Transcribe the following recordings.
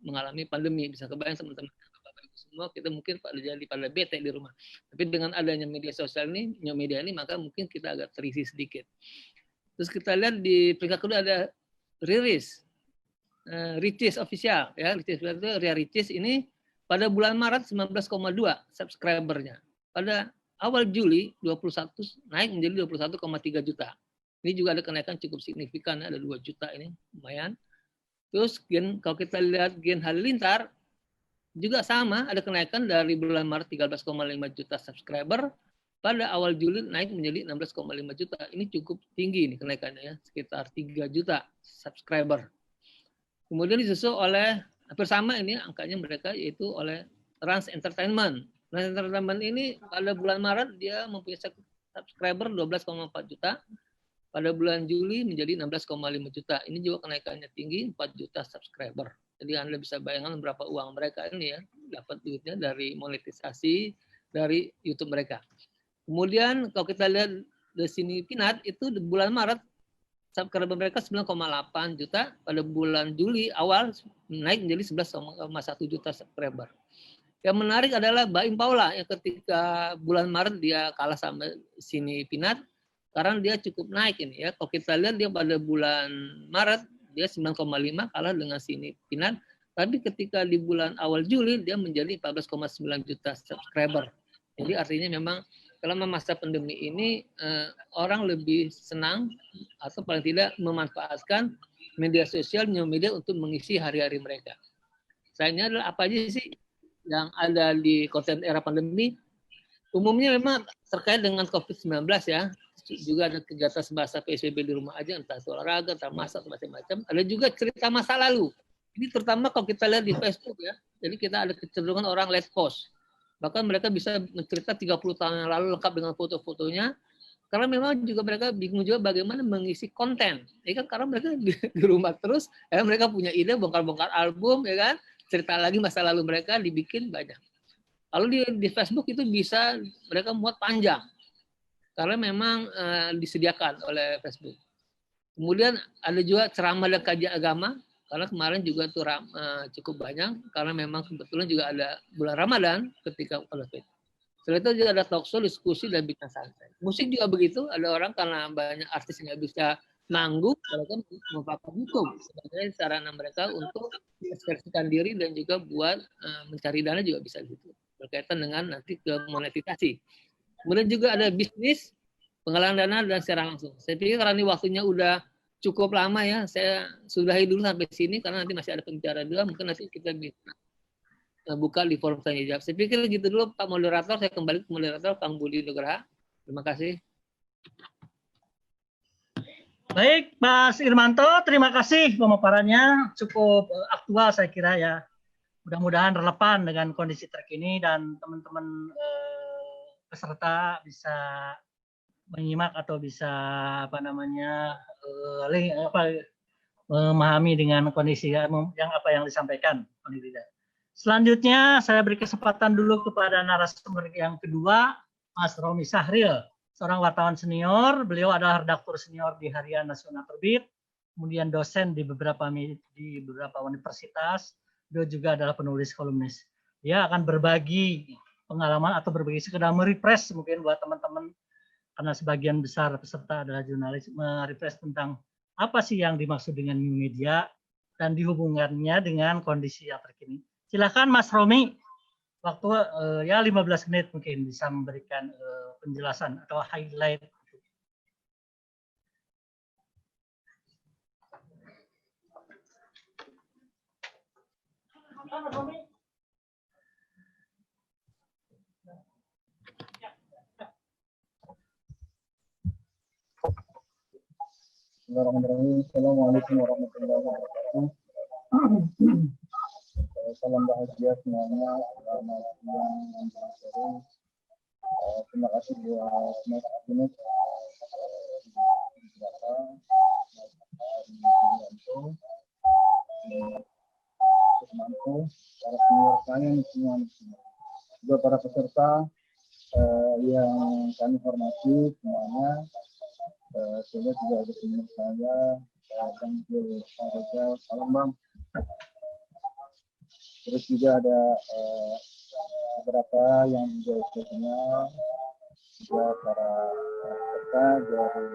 mengalami pandemi. Bisa kebayang teman-teman Bapak Ibu semua, kita mungkin pada bete di rumah. Tapi dengan adanya media sosial ini, new media ini, maka mungkin kita agak terisi sedikit. Terus kita lihat di peringkat kedua ada Riris, Ricis official, ya, Ricis itu Ria Ricis ini pada bulan Maret 19,2 subscribernya. Pada awal Juli 21 naik menjadi 21,3 juta. Ini juga ada kenaikan cukup signifikan, ada 2 juta ini, lumayan. Terus kalau kita lihat Gen Halilintar juga sama, ada kenaikan dari bulan Maret 13,5 juta subscriber, pada awal Juli naik menjadi 16,5 juta. Ini cukup tinggi nih kenaikannya ya, sekitar 3 juta subscriber. Kemudian disusul oleh hampir sama ini angkanya mereka, yaitu oleh Trans Entertainment. Trans Entertainment ini pada bulan Maret dia mempunyai subscriber 12,4 juta. Pada bulan Juli menjadi 16,5 juta. Ini juga kenaikannya tinggi, 4 juta subscriber. Jadi Anda bisa bayangkan berapa uang mereka ini ya, dapat duitnya dari monetisasi dari YouTube mereka. Kemudian kalau kita lihat di sini Pinat, itu di bulan Maret subscriber mereka 9,8 juta, pada bulan Juli awal naik menjadi 11,1 juta subscriber. Yang menarik adalah Baim Paula yang ketika bulan Maret dia kalah sama sini Pinat, karena dia cukup naik ini ya. Kalau kita lihat dia pada bulan Maret dia 9,5 kalah dengan sini Pinat, tapi ketika di bulan awal Juli dia menjadi 14,9 juta subscriber. Jadi artinya memang selama masa pandemi ini orang lebih senang atau paling tidak memanfaatkan media sosial, new media untuk mengisi hari-hari mereka. Sayangnya adalah apa aja sih yang ada di konten era pandemi? Umumnya memang terkait dengan COVID-19 ya. Juga ada kegiatan bahasa PSBB di rumah aja, entah olahraga, entah masak, macam-macam. Ada juga cerita masa lalu. Ini terutama kalau kita lihat di Facebook ya. Jadi kita ada kecenderungan orang let post. Bahkan mereka bisa mencerita 30 tahun yang lalu lengkap dengan foto-fotonya. Karena memang juga mereka bingung juga bagaimana mengisi konten. Ya kan, karena mereka di rumah terus, ya mereka punya ide bongkar-bongkar album, ya kan, cerita lagi masa lalu mereka dibikin banyak. Lalu di Facebook itu bisa mereka muat panjang, karena memang disediakan oleh Facebook. Kemudian ada juga ceramah dan kajian agama, karena kemarin juga tuh cukup banyak, karena memang kebetulan juga ada bulan Ramadan ketika COVID. Setelah itu juga ada talk show, diskusi, dan bincang santai. Musik juga begitu, ada orang karena banyak artis yang nggak bisa manggung, mereka memanfaatkan YouTube sebagai sarana mereka untuk mengekspresikan diri dan juga buat mencari dana juga bisa gitu, berkaitan dengan nanti ke monetisasi. Kemudian juga ada bisnis, penggalangan dana dan secara langsung. Saya pikir karena ini waktunya udah cukup lama ya, saya sudahi dulu sampai sini karena nanti masih ada pembicara dua, mungkin nanti kita bisa buka di forum tanya jawab. Saya pikir gitu dulu Pak Moderator, saya kembali ke moderator Kang Budi Nugraha. Terima kasih. Baik, Mas Irmanto, terima kasih pemaparannya cukup aktual saya kira ya. Mudah-mudahan relevan dengan kondisi terkini dan teman-teman peserta bisa menyimak atau bisa memahami dengan kondisi yang apa yang disampaikan. Selanjutnya saya beri kesempatan dulu kepada narasumber yang kedua, Mas Romi Sahril, seorang wartawan senior. Beliau adalah redaktur senior di Harian Nasional Terbit, kemudian dosen di beberapa universitas. Beliau juga adalah penulis kolumnis. Dia akan berbagi pengalaman atau berbagi sekedar merefresh mungkin buat teman-teman, karena sebagian besar peserta adalah jurnalis, merefresh tentang apa sih yang dimaksud dengan new media dan dihubungannya dengan kondisi yang terkini. Silakan Mas Romi, waktu ya 15 menit mungkin bisa memberikan penjelasan atau highlight. Mas Romi. Assalamualaikum warahmatullahi wabarakatuh. Salam bahagia semuanya. Selamat siang dan sore. Terima kasih buat Mas Agus, para senior saya semua, juga para peserta yang kami hormati semuanya. Saya juga ada senior saya, Bang Jul Farajal. Salam Bang. Terus juga ada beberapa yang biasanya juga para peserta dari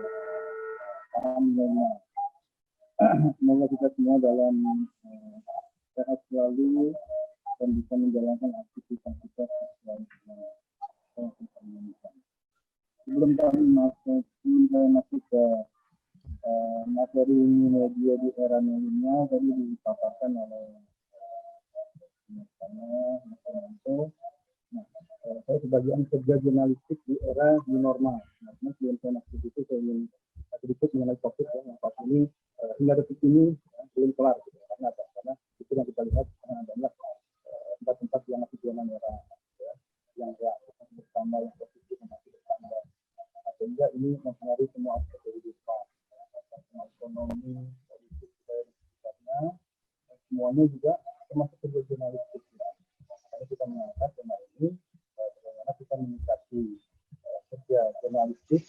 para milenial. Semoga kita semua dalam sehat selalu dan bisa menjalankan aktivitas kita sesuai dengan yang kita inginkan. Sebelum saya masuk ke materi media di era milenial, tadi dipaparkan oleh saya sebagian kerja jurnalistik di era new normal. Nah, sebelum saya masuk itu saya ingin sedikit mengenai COVID ya. Yang COVID ini hingga detik ini belum kelar. Gitu. Karena apa? Karena itu yang kita lihat banyak tempat-tempat yang masih zona merah, ya, yang bersama yang positif masih bersama. Sehingga ini mempengaruhi semua aspek kehidupan, ekonomi, politik, karena semuanya juga termasuk kerja jurnalistik. Karena kita mengangkat tema ini bagaimana kita menyikapi kerja jurnalistik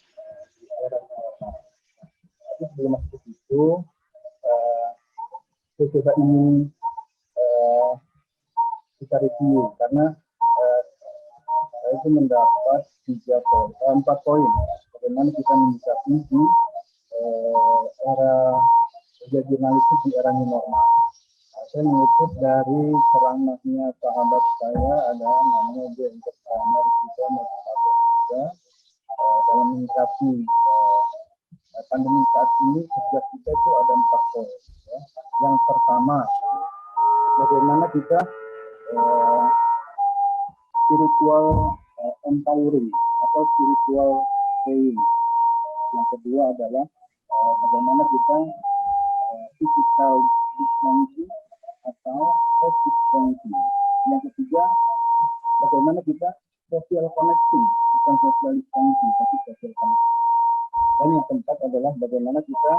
di era normal. Tapi sebelum masuk ke situ, saya coba ingin kita review karena saya itu mendapat 4 poin bagaimana kita menyikapi di era kerja jurnalistik di era new normal. Saya mengutip dari ceramahnya sahabat saya, ada namanya dia entrepreneur juga dalam menyikapi pandemi saat ini. Sejak kita itu ada 4 poin. Ya. Yang pertama, bagaimana kita spiritual empowering atau spiritual training. Yang kedua adalah bagaimana kita physical distancing atau social distancing. Yang ketiga, bagaimana kita social connecting, bukan social distancing, tapi social connecting. Dan yang keempat adalah bagaimana kita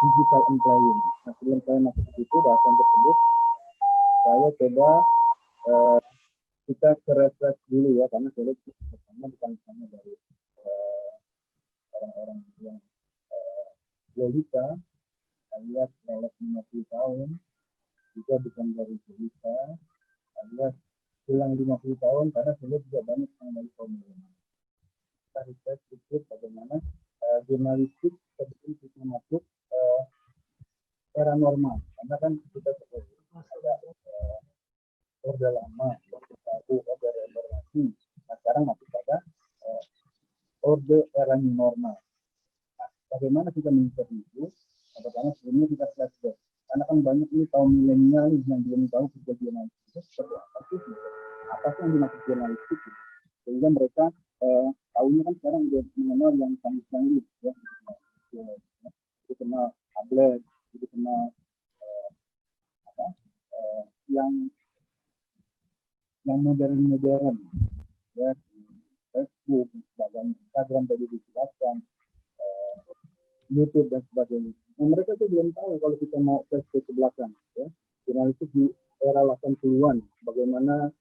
digital employing. Nah, sebelum saya masuk ke situ, bahasan tersebut, saya coba kita refresh dulu ya, karena saya lihat pertama bukan hanya dari orang-orang yang logika, alias lewat 50 tahun, juga bukan dari logika, alias hilang 50 tahun, karena saya lihat juga banyak yang dari kaum milenial. Kita refresh sedikit bagaimana jurnalistik sebelum kita masuk era normal, karena kan kita seperti ada orde lama, orde baru, orde reformasi. Nah, sekarang masih pada orde era new normal. Nah, bagaimana kita menyikapi itu? Pertama sebelumnya kita flashback, karena kan banyak ini kaum milenial yang belum tahu kerja jurnalistik itu seperti apa sih? Apa sih yang dimaksud jurnalistik? Sehingga mereka tahunya kan sekarang udah mengenal yang canggih-canggih, ya. Itu kenal tablet, itu kenal yang modern, ya, Facebook, Instagram tadi dijelaskan, YouTube dan sebagainya. Nah, mereka tuh belum tahu kalau kita mau flashback ke belakang, ya. Jurnalistik di era 80-an, bagaimana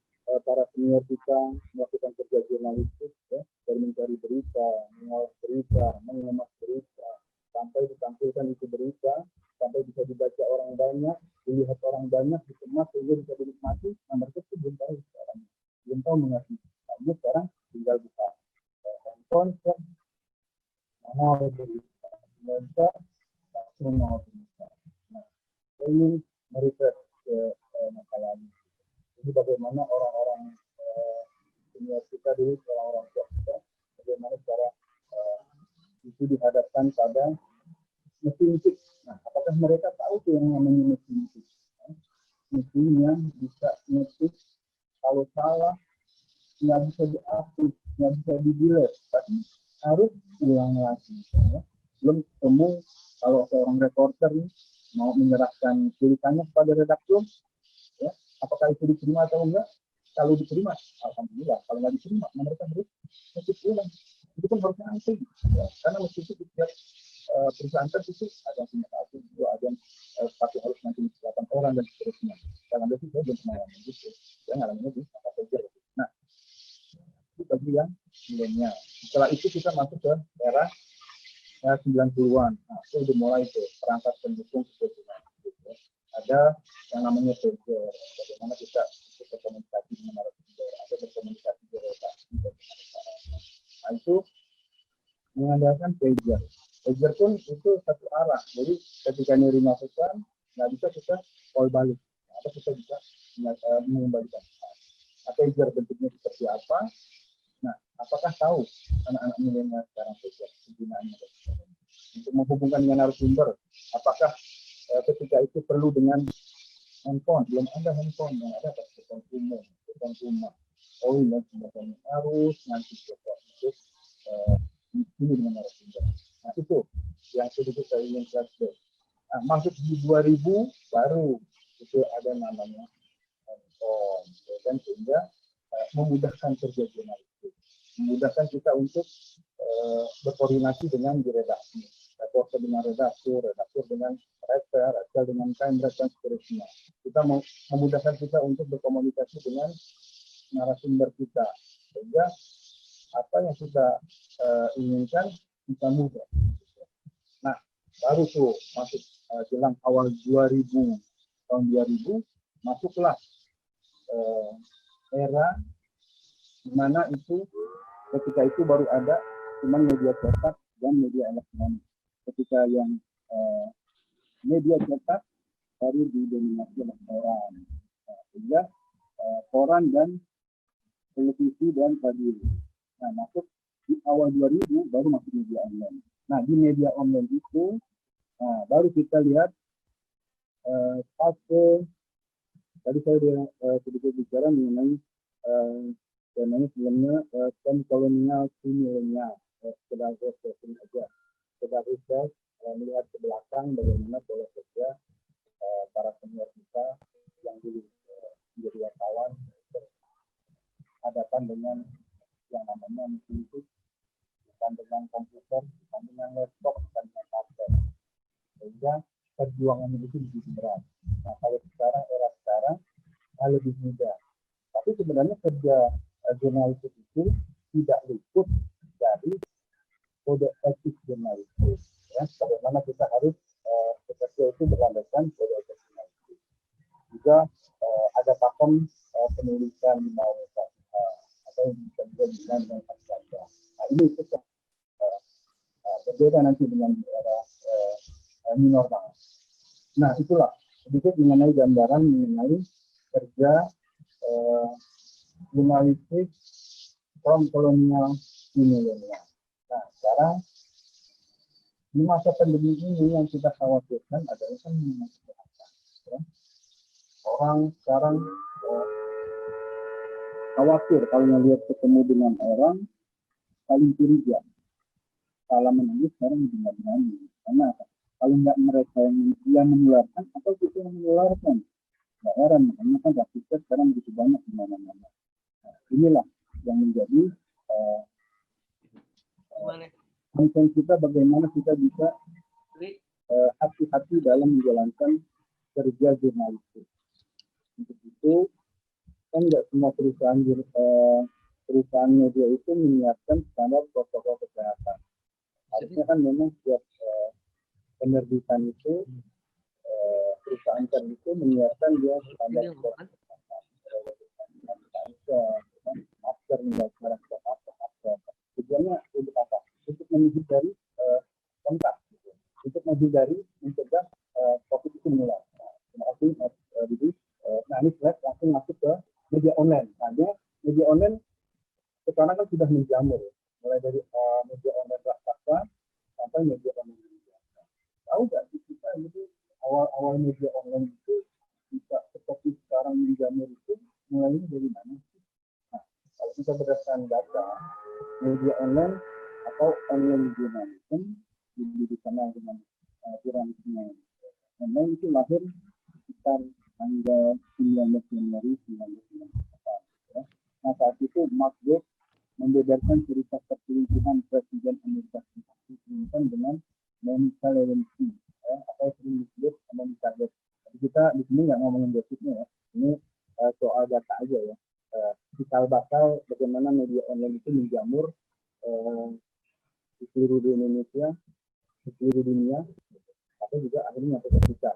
para senior kita melakukan kerja jurnalistik, ya, dari mencari berita, mengolah berita, mengemas berita, sampai ditampilkan itu berita, sampai bisa dibaca orang banyak, dilihat orang banyak, dikemas sehingga bisa dinikmati. Nah, mereka itu belum tahu sekarang, belum tahu mengerti. Nah, sekarang tinggal buka handphone, mau berita, baca, langsung mau berita. Nah, saya ingin merefresh ke masalah ini. Jadi bagaimana orang-orang senior kita dulu, orang-orang tua kita, bagaimana cara itu dihadapkan pada mesin chip. Nah, apakah mereka tahu tuh yang namanya mesin chip? Mesin yang bisa ngetik kalau salah nggak bisa diaktif, nggak bisa di-delete, tapi harus ulang lagi. Ya. Belum ketemu kalau seorang reporter nih mau menyerahkan tulisannya kepada redaktur, ya, apakah itu diterima atau enggak? Kalau diterima, alhamdulillah. Kalau nggak diterima, mereka harus ngetik ulang. Itu kan harusnya antri, ya. Karena mesin chip setiap perusahaan itu ada yang punya satu, dua, ada yang satu harus nanti 8 orang dan seterusnya. Jangan ada sih saya belum pernah ngalamin gitu. Saya ngalaminnya di apa saja. Nah, itu bagi yang milenial. Setelah itu kita masuk ke era 90-an. Nah, itu udah mulai tuh perangkat pendukung seperti itu. Ada yang namanya pager, bagaimana kita berkomunikasi dengan narasumber atau berkomunikasi di redaksi. Nah itu mengandalkan pager. Pager pun itu satu arah, jadi ketika nyuri masukan nggak bisa kita call balik atau kita bisa mengembalikan. Nah, pager bentuknya seperti apa? Nah, apakah tahu anak-anak milenial sekarang pager penggunaannya untuk menghubungkan dengan narasumber? Apakah ketika itu perlu dengan handphone? Belum ada handphone, yang ada telepon umum, telepon rumah. Oh iya, telepon harus nanti coba untuk ini dengan narasumber. Nah itu yang sedikit saya ingin flashback. Nah, masuk di 2000 baru itu ada namanya handphone, dan sehingga memudahkan kerja jurnalistik, memudahkan kita untuk berkoordinasi dengan di redaksi, reporter dengan redaktur, redaktur dengan reper, reper dengan kamerat dan seterusnya. Kita memudahkan kita untuk berkomunikasi dengan narasumber kita, sehingga apa yang kita inginkan bisa mudah. Nah, baru tuh masuk jelang awal 2000, tahun 2000, masuklah era di mana itu ketika itu baru ada cuman media cetak dan media elektronik. Ketika yang media cetak baru didominasi oleh koran, sehingga koran dan televisi dan radio. Nah, masuk di awal 2000 baru masuk media online. Nah, di media online itu baru kita lihat fase tadi saya sedikit bicara mengenai namanya filmnya kolonial milenial, sekedar refreshing aja, sekedar refresh melihat ke belakang bagaimana pola kerja para senior kita yang dulu menjadi wartawan berhadapan dengan yang namanya mesin itu, bukan dengan komputer, bukan dengan laptop, bukan dengan tablet, sehingga perjuangan itu begitu berat. Nah, kalau sekarang era sekarang lebih mudah, tapi sebenarnya kerja jurnalistik itu tidak luput dari kode etik jurnalistik. Ya, bagaimana kita harus bekerja itu berlandaskan kode etik jurnalistik. Juga ada pakem penulisan mau atau yang bisa juga dengan saja. Nah, ini itu berbeda nanti dengan era new normal. Nah, itulah sedikit mengenai gambaran mengenai kerja jurnalistik from kolonial di milenial. Nah, sekarang di masa pandemi ini yang kita khawatirkan adalah kan kesehatan. Ya. Orang sekarang khawatir kalau melihat ketemu dengan orang saling curiga. Kalau menangis sekarang tidak berani. Karena apa? Kalau nggak mereka yang menularkan atau kita yang menularkan. Nggak heran, makanya kan rapid sekarang begitu banyak di mana-mana. Nah, inilah yang menjadi konsen kita, bagaimana kita bisa hati-hati dalam menjalankan kerja jurnalistik. Untuk itu kan nggak semua perusahaan media itu menyiapkan standar protokol kesehatan. Harusnya kan memang setiap penerbitan itu perusahaan kan itu menyiapkan dia standar protokol kesehatan. Masker, masker. Tujuannya untuk apa? Untuk menghindari kontak, untuk menghindari mencegah COVID itu menular. Terima kasih, Mas Didi. Nah, ini langsung masuk ke media online. Nah, media online sekarang kan sudah menjamur, mulai dari media online raksasa sampai media online biasa. Tahu nggak sih kita itu awal-awal media online itu bisa seperti sekarang menjamur itu mulainya dari mana? Nah, kalau kita berdasarkan data media online atau online journalism dikenal dengan jurnalisme online itu lahir sekitar tanggal 19 Januari 1998. Ya. Nah, saat itu Mark Webb membeberkan cerita perselingkuhan Presiden Amerika Serikat dengan Monica Lewinsky, atau sering disebut Monica Lewinsky. Tapi kita di sini nggak ngomongin gosipnya ya, ini soal data aja ya. Cikal bakal bagaimana media online itu menjamur di seluruh Indonesia, di seluruh dunia, atau juga akhirnya sampai ke kita.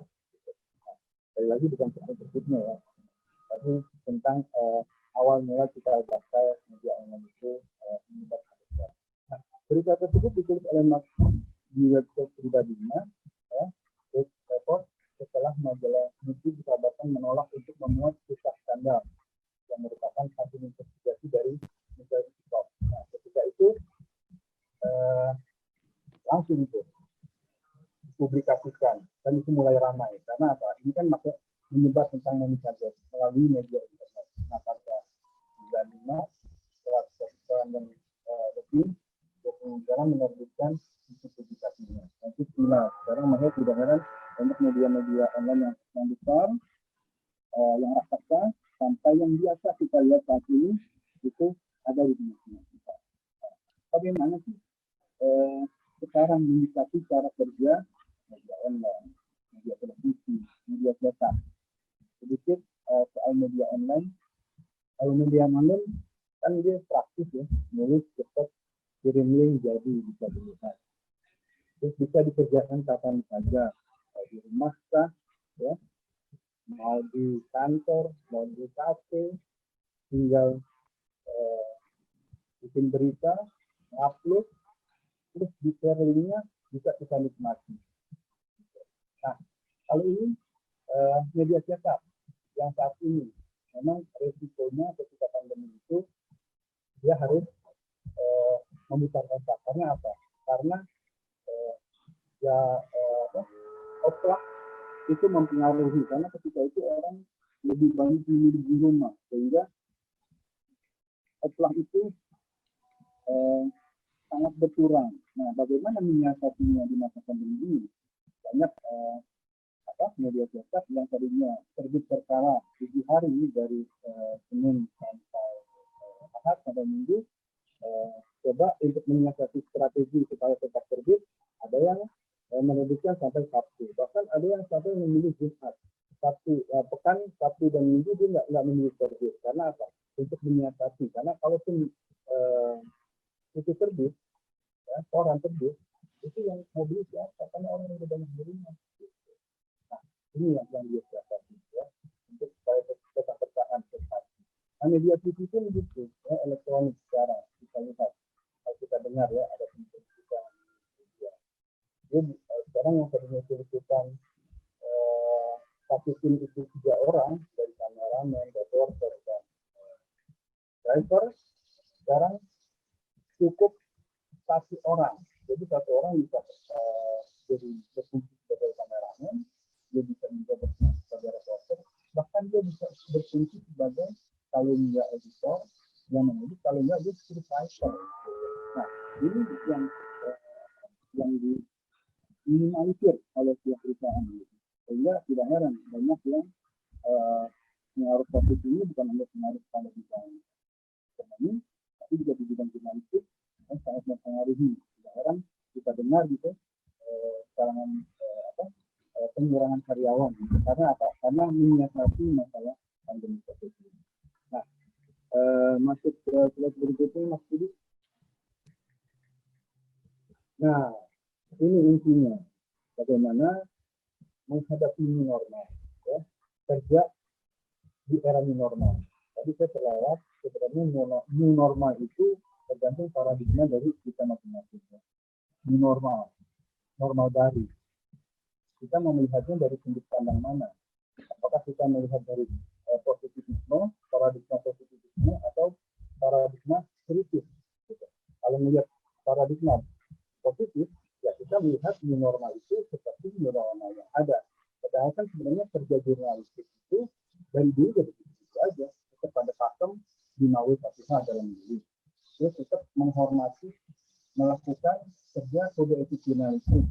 Sekali lagi bukan soal tersebutnya ya, tapi tentang awal mula kita pakai media online itu menyebabkan besar. Nah, berita tersebut ditulis oleh Mark di website pribadinya, ya, terus report setelah majalah Newsweek dikabarkan menolak untuk memuat kisah skandal yang merupakan hasil investigasi dari media TikTok. Nah, ketika itu langsung itu dipublikasikan dan itu mulai ramai karena apa? Ini kan masuk menyebar tentang money melalui media internet. Nah, pada 95 setelah sekian dan lebih 20 negara menerbitkan isi publikasinya. Nanti final. Sekarang makanya tidak heran banyak media-media online yang besar, yang raksasa, sampai yang biasa kita lihat saat ini itu ada di dunia. Bagaimana sih sekarang menyikapi cara kerja media online, media televisi, media cetak? Sedikit soal media online. Kalau media online kan dia praktis ya, nulis cepat, kirim link jadi bisa dilihat. Terus bisa dikerjakan kapan saja, di rumah kah, ya, mau di kantor, mau di kafe, tinggal bikin berita, upload, terus di share linknya bisa kita nikmati. Nah, kalau ini media cetak yang saat ini memang resikonya ketika pandemi itu dia harus memutar otak. Karena apa? Karena otak itu mempengaruhi karena ketika itu orang lebih banyak di rumah sehingga otak itu sangat berkurang. Nah, bagaimana menyiasatinya di masa pandemi ini? Banyak media cetak yang tadinya terbit berkala 7 hari dari Senin sampai Ahad sampai Minggu, coba untuk menyiasati strategi supaya tetap terbit, ada yang menerbitkan sampai Sabtu, bahkan ada yang sampai memilih Jumat, Sabtu, pekan Sabtu dan Minggu dia nggak memilih terbit, karena apa? Untuk menyiasati, karena kalaupun itu terbit, ya, koran terbit, itu yang mau beli siapa? Karena orang yang banyak di rumah. Nah, ini yang dia siasati ya, untuk supaya tetap bertahan tetap. Nah, media TV pun gitu, ya, elektronik sekarang kita lihat, kalau kita dengar ya ada pembentukan media. Jadi sekarang yang tadinya itu satu tim itu 3 orang dari kameramen, reporter dan driver, sekarang cukup 1 orang. Jadi 1 orang bisa jadi berfungsi sebagai kameramen, dia bisa menjabat sebagai reporter, bahkan dia bisa berfungsi sebagai kalau nggak editor, yang menulis, kalau nggak dia scriptwriter. Nah, ini yang diminimalisir oleh pihak perusahaan. Sehingga tidak heran banyak yang pengaruh COVID ini bukan hanya pengaruh pada bidang ekonomi, tapi juga di bidang jurnalistik yang sangat mempengaruhi. Tidak heran kita dengar gitu kalangan pengurangan karyawan. Karena apa? Karena menyiasati masalah pandemi COVID ini. Nah, masuk ke slide berikutnya, Mas Budi. Nah, ini intinya bagaimana menghadapi new normal, ya, kerja di era new normal. Tadi saya terlewat, sebenarnya new normal itu tergantung paradigma dari kita masing-masing. New normal, normal baru. Kita mau melihatnya dari sudut pandang mana? Apakah kita melihat dari positivisme, paradigma positivisme, atau paradigma kritis? Gitu. Kalau melihat paradigma positif, ya kita melihat new normal itu seperti new normal yang ada. Padahal kan sebenarnya kerja jurnalistik itu dari dulu jadi begitu aja. Tetap pada pakem 5W1H dalam diri. Dia tetap menghormati, melakukan kerja kode etik jurnalistik.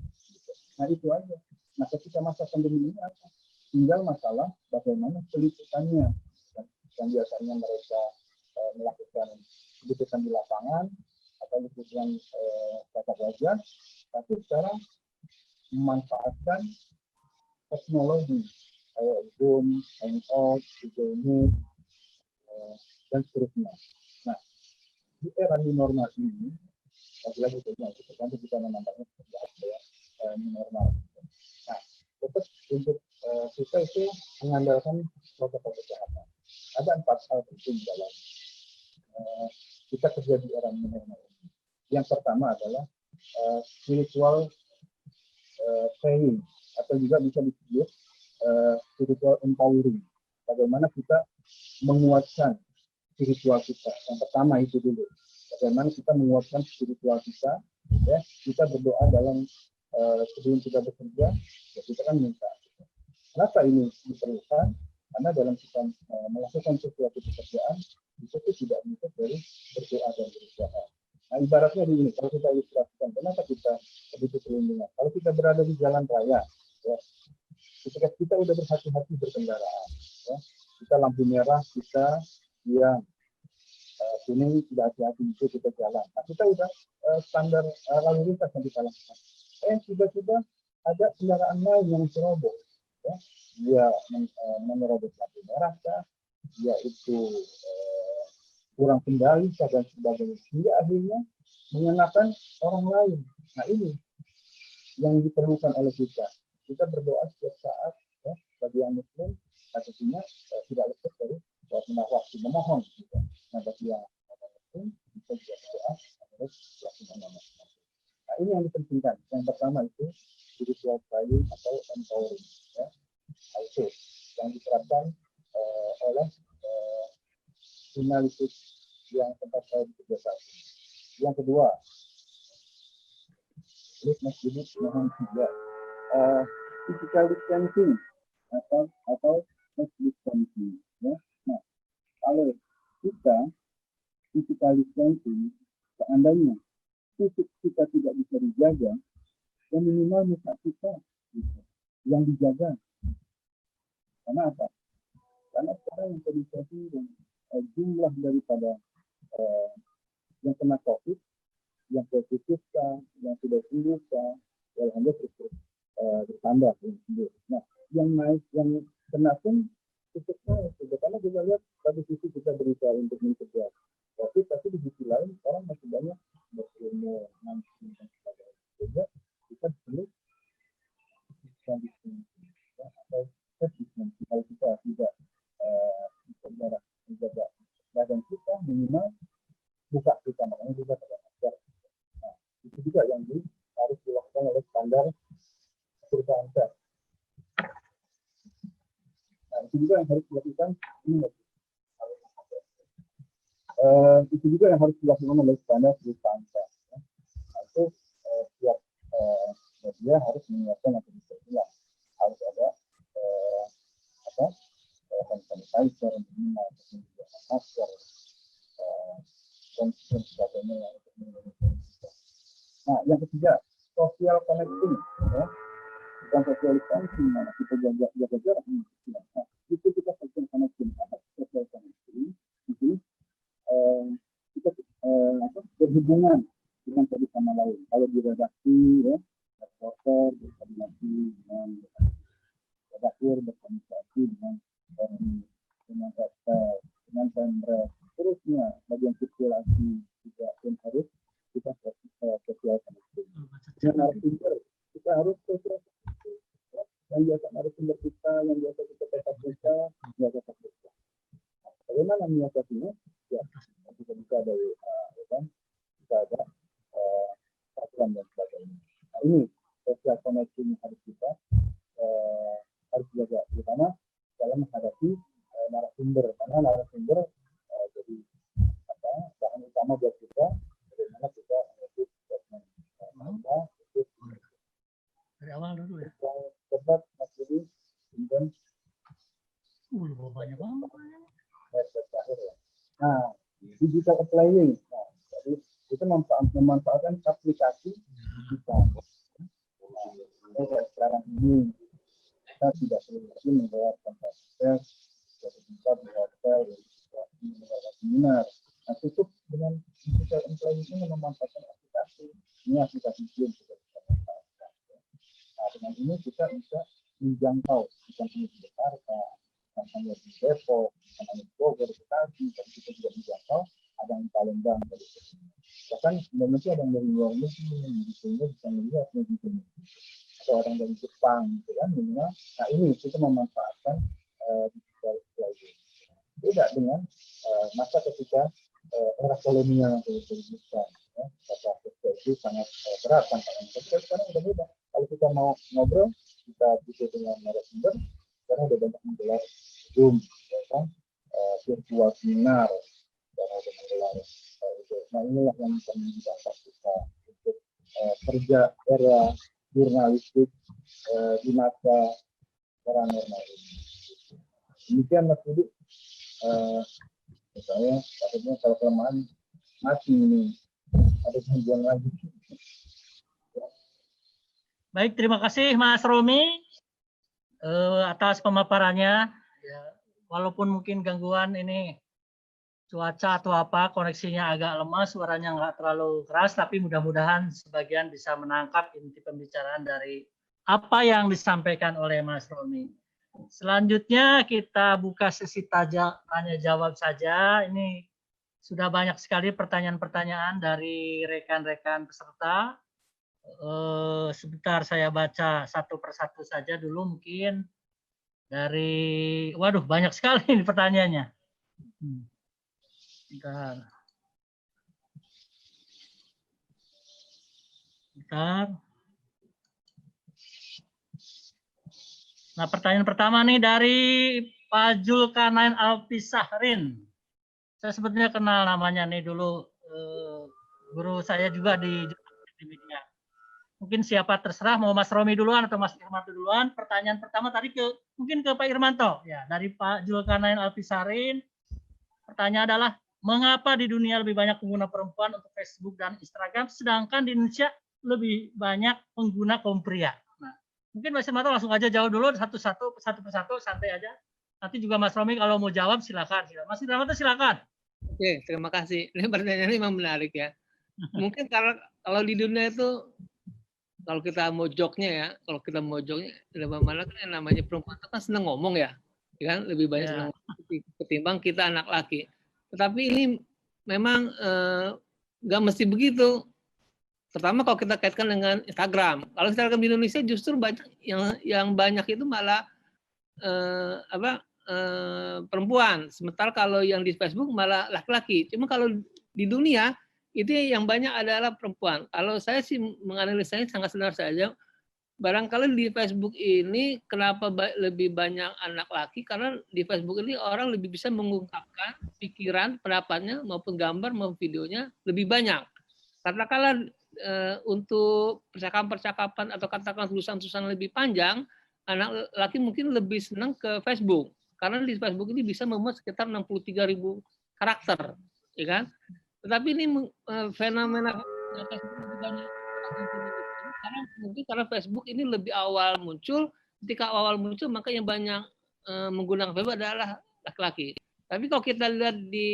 Nah itu aja. Nah ketika masa pandemi ini apa? Tinggal masalah bagaimana peliputannya. Yang biasanya mereka melakukan peliputan di lapangan atau liputan tatap wajah, tapi sekarang memanfaatkan teknologi kayak Zoom, Hangout, Google Meet, dan seterusnya. Nah, di era new normal ini, lagi-lagi itu tergantung kita menampaknya seperti apa ya new normal. Nah, tetap untuk kita itu mengandalkan protokol kesehatan. Ada 4 hal penting dalam kita kerja di era new normal ini. Yang pertama adalah spiritual training atau juga bisa disebut spiritual empowering. Bagaimana kita menguatkan spiritual kita. Yang pertama itu dulu. Bagaimana kita menguatkan spiritual kita. Ya, kita berdoa dalam sebelum kita bekerja, ya kita kan minta. Kenapa ini diperlukan? Karena dalam kita melakukan sesuatu pekerjaan, itu tidak bisa dari berdoa dan berusaha. Nah, ibaratnya di ini, kalau kita ilustrasikan, kenapa kita butuh perlindungan? Kalau kita berada di jalan raya, ya, ketika kita udah berhati-hati berkendaraan, ya, kita lampu merah, kita yang kuning tidak hati-hati itu kita jalan. Nah, kita udah standar lalu lintas yang kita lakukan. Tiba-tiba ada kendaraan lain yang ceroboh, ya, dia menerobos lampu merah, dia itu kurang kendali dan sebagainya, hingga akhirnya mengenakan orang lain. Nah, ini yang diperlukan oleh kita. Kita berdoa setiap saat, ya, bagi yang muslim, artinya tidak lepas dari waktu memohon. Gitu. Nah, bagi yang muslim, kita juga berdoa harus waktu memohon. Nah, ini yang dipentingkan. Yang pertama itu spiritual training atau empowering. Ya. Nah, itu yang diterapkan oleh jurnalis yang tempat saya bekerja saat ini. Yang kedua, masjid mohon juga physical distancing atau masjid distancing. Ya. Nah, kalau kita physical distancing, seandainya fisik kita tidak bisa dijaga, dan minimal muka kita yang dijaga. Karena apa? Karena sekarang yang terjadi jumlah daripada yang kena COVID, yang positif yang sudah sembuh alhamdulillah terus bertambah. Nah, yang naik, yang kena pun cukup naik. Karena kita lihat satu sisi kita berusaha untuk mencegah COVID, tapi di sisi lain orang masih banyak berumur nanti dan sebagainya. Sehingga kita perlu atau kalau kita tidak menjaga badan kita, minimal buka kita, makanya juga pakai masker. Nah, itu juga yang harus dilakukan oleh standar perusahaan pers. Nah, itu juga yang harus dilakukan itu juga yang harus dilakukan oleh standar perusahaan pers. Nah, itu setiap media harus menyiapkan atau bisa bilang harus ada hand sanitizer, masker, dan sebagainya yang untuk melindungi. Nah, yang ketiga, social connecting, ya. Bukan social distancing, mana kita jaga jarak. Nah, itu kita social connecting. Social connecting itu kita berhubungan dengan satu sama lain. Kalau di redaksi, ya, reporter berkoordinasi dengan redaktur, berkomunikasi dengan rektor, dengan pemret, terusnya bagian sirkulasi juga pun harus kita sosial connecting. Dengan narasumber kita harus sosial connecting. Yang biasa narasumber kita, yang biasa kita tetap kita, biasa tetap kita. Bagaimana menyiasatinya? Ya, kita bisa ada kita ada peraturan dan sebagainya. Nah, ini sosial connecting harus kita harus jaga, terutama dalam menghadapi narasumber, karena narasumber jadi bahan utama buat kita bagaimana kita mengikuti statement dari awal dulu ya. Cepat Mas Budi, kemudian banyak banget. terakhir ya. Nah, digital applying, nah, jadi itu memanfaatkan aplikasi kita. Sekarang ini kita tidak perlu lagi membayar tempat tes, kita di hotel, di seminar. Nah, cukup dengan digital employee ini memanfaatkan aplikasi. Ini aplikasi Zoom juga bisa manfaatkan. Nah, dengan ini kita bisa menjangkau bukan hanya di Jakarta, bukan hanya di Depok, bukan hanya di Bogor, Bekasi, tapi kita juga menjangkau ada yang Palembang dari sini. Bahkan sebenarnya ada yang dari luar negeri, sehingga bisa melihat negeri ini. atau orang dari Jepang, gitu kan, minimal. Nah ini kita memanfaatkan digital library. Beda dengan masa ketika era kolonial disebutkan, ya, kata itu sangat berat tantangan. Tapi sekarang udah beda. Kalau kita mau ngobrol, kita bisa dengan narasumber. Sekarang udah banyak menggelar Zoom, ya kan, virtual seminar, dan ada menggelar itu. Nah inilah yang kami dapat kita untuk kerja era jurnalistik di masa era normal ini. Demikian Mas Budi. Misalnya, takutnya kalau kelemahan mati ini, ada gangguan lagi. Baik, terima kasih Mas Romi atas pemaparannya. Ya, walaupun mungkin gangguan ini cuaca atau apa, koneksinya agak lemah, suaranya nggak terlalu keras, tapi mudah-mudahan sebagian bisa menangkap inti pembicaraan dari apa yang disampaikan oleh Mas Romi. Selanjutnya kita buka sesi tanya jawab saja. Ini sudah banyak sekali pertanyaan-pertanyaan dari rekan-rekan peserta. Sebentar saya baca satu persatu saja dulu mungkin. Dari, waduh banyak sekali ini pertanyaannya. Bentar. Nah, pertanyaan pertama nih dari Pak Julkarnain Alpisahrin. Saya sebetulnya kenal namanya nih dulu, guru saya juga di media. Mungkin siapa terserah, mau Mas Romi duluan atau Mas Irmanto duluan. Pertanyaan pertama tadi mungkin ke Pak Irmanto. Ya, dari Pak Julkarnain Alpisahrin. Pertanyaan adalah, mengapa di dunia lebih banyak pengguna perempuan untuk Facebook dan Instagram, sedangkan di Indonesia lebih banyak pengguna kaum pria? Mungkin Mas Irmanto langsung aja jawab dulu satu persatu, santai aja. Nanti juga Mas Romi kalau mau jawab silakan. Mas Irmanto silakan. Oke, terima kasih. Ini pertanyaan ini memang menarik ya. Mungkin kalau di dunia itu, kalau kita mau joknya, malah kan yang namanya perempuan itu kan senang ngomong ya, kan lebih banyak senang ketimbang kita anak laki. Tetapi ini memang nggak mesti begitu. Pertama kalau kita kaitkan dengan Instagram, kalau Instagram di Indonesia justru banyak yang banyak itu malah perempuan, sementara kalau yang di Facebook malah laki-laki. Cuma kalau di dunia itu yang banyak adalah perempuan. Kalau saya sih menganalisanya sangat sederhana saja. Barangkali di Facebook ini kenapa lebih banyak anak laki, karena di Facebook ini orang lebih bisa mengungkapkan pikiran, pendapatnya maupun gambar maupun videonya lebih banyak. Katakanlah untuk percakapan-percakapan atau katakan tulisan-tulisan lebih panjang, anak laki mungkin lebih senang ke Facebook, karena di Facebook ini bisa memuat sekitar 63.000 karakter, ya kan? Tetapi ini fenomena Facebook lebih banyak karena mungkin karena Facebook ini lebih awal muncul. Ketika awal muncul maka yang banyak menggunakan Facebook adalah laki-laki. Tapi kalau kita lihat di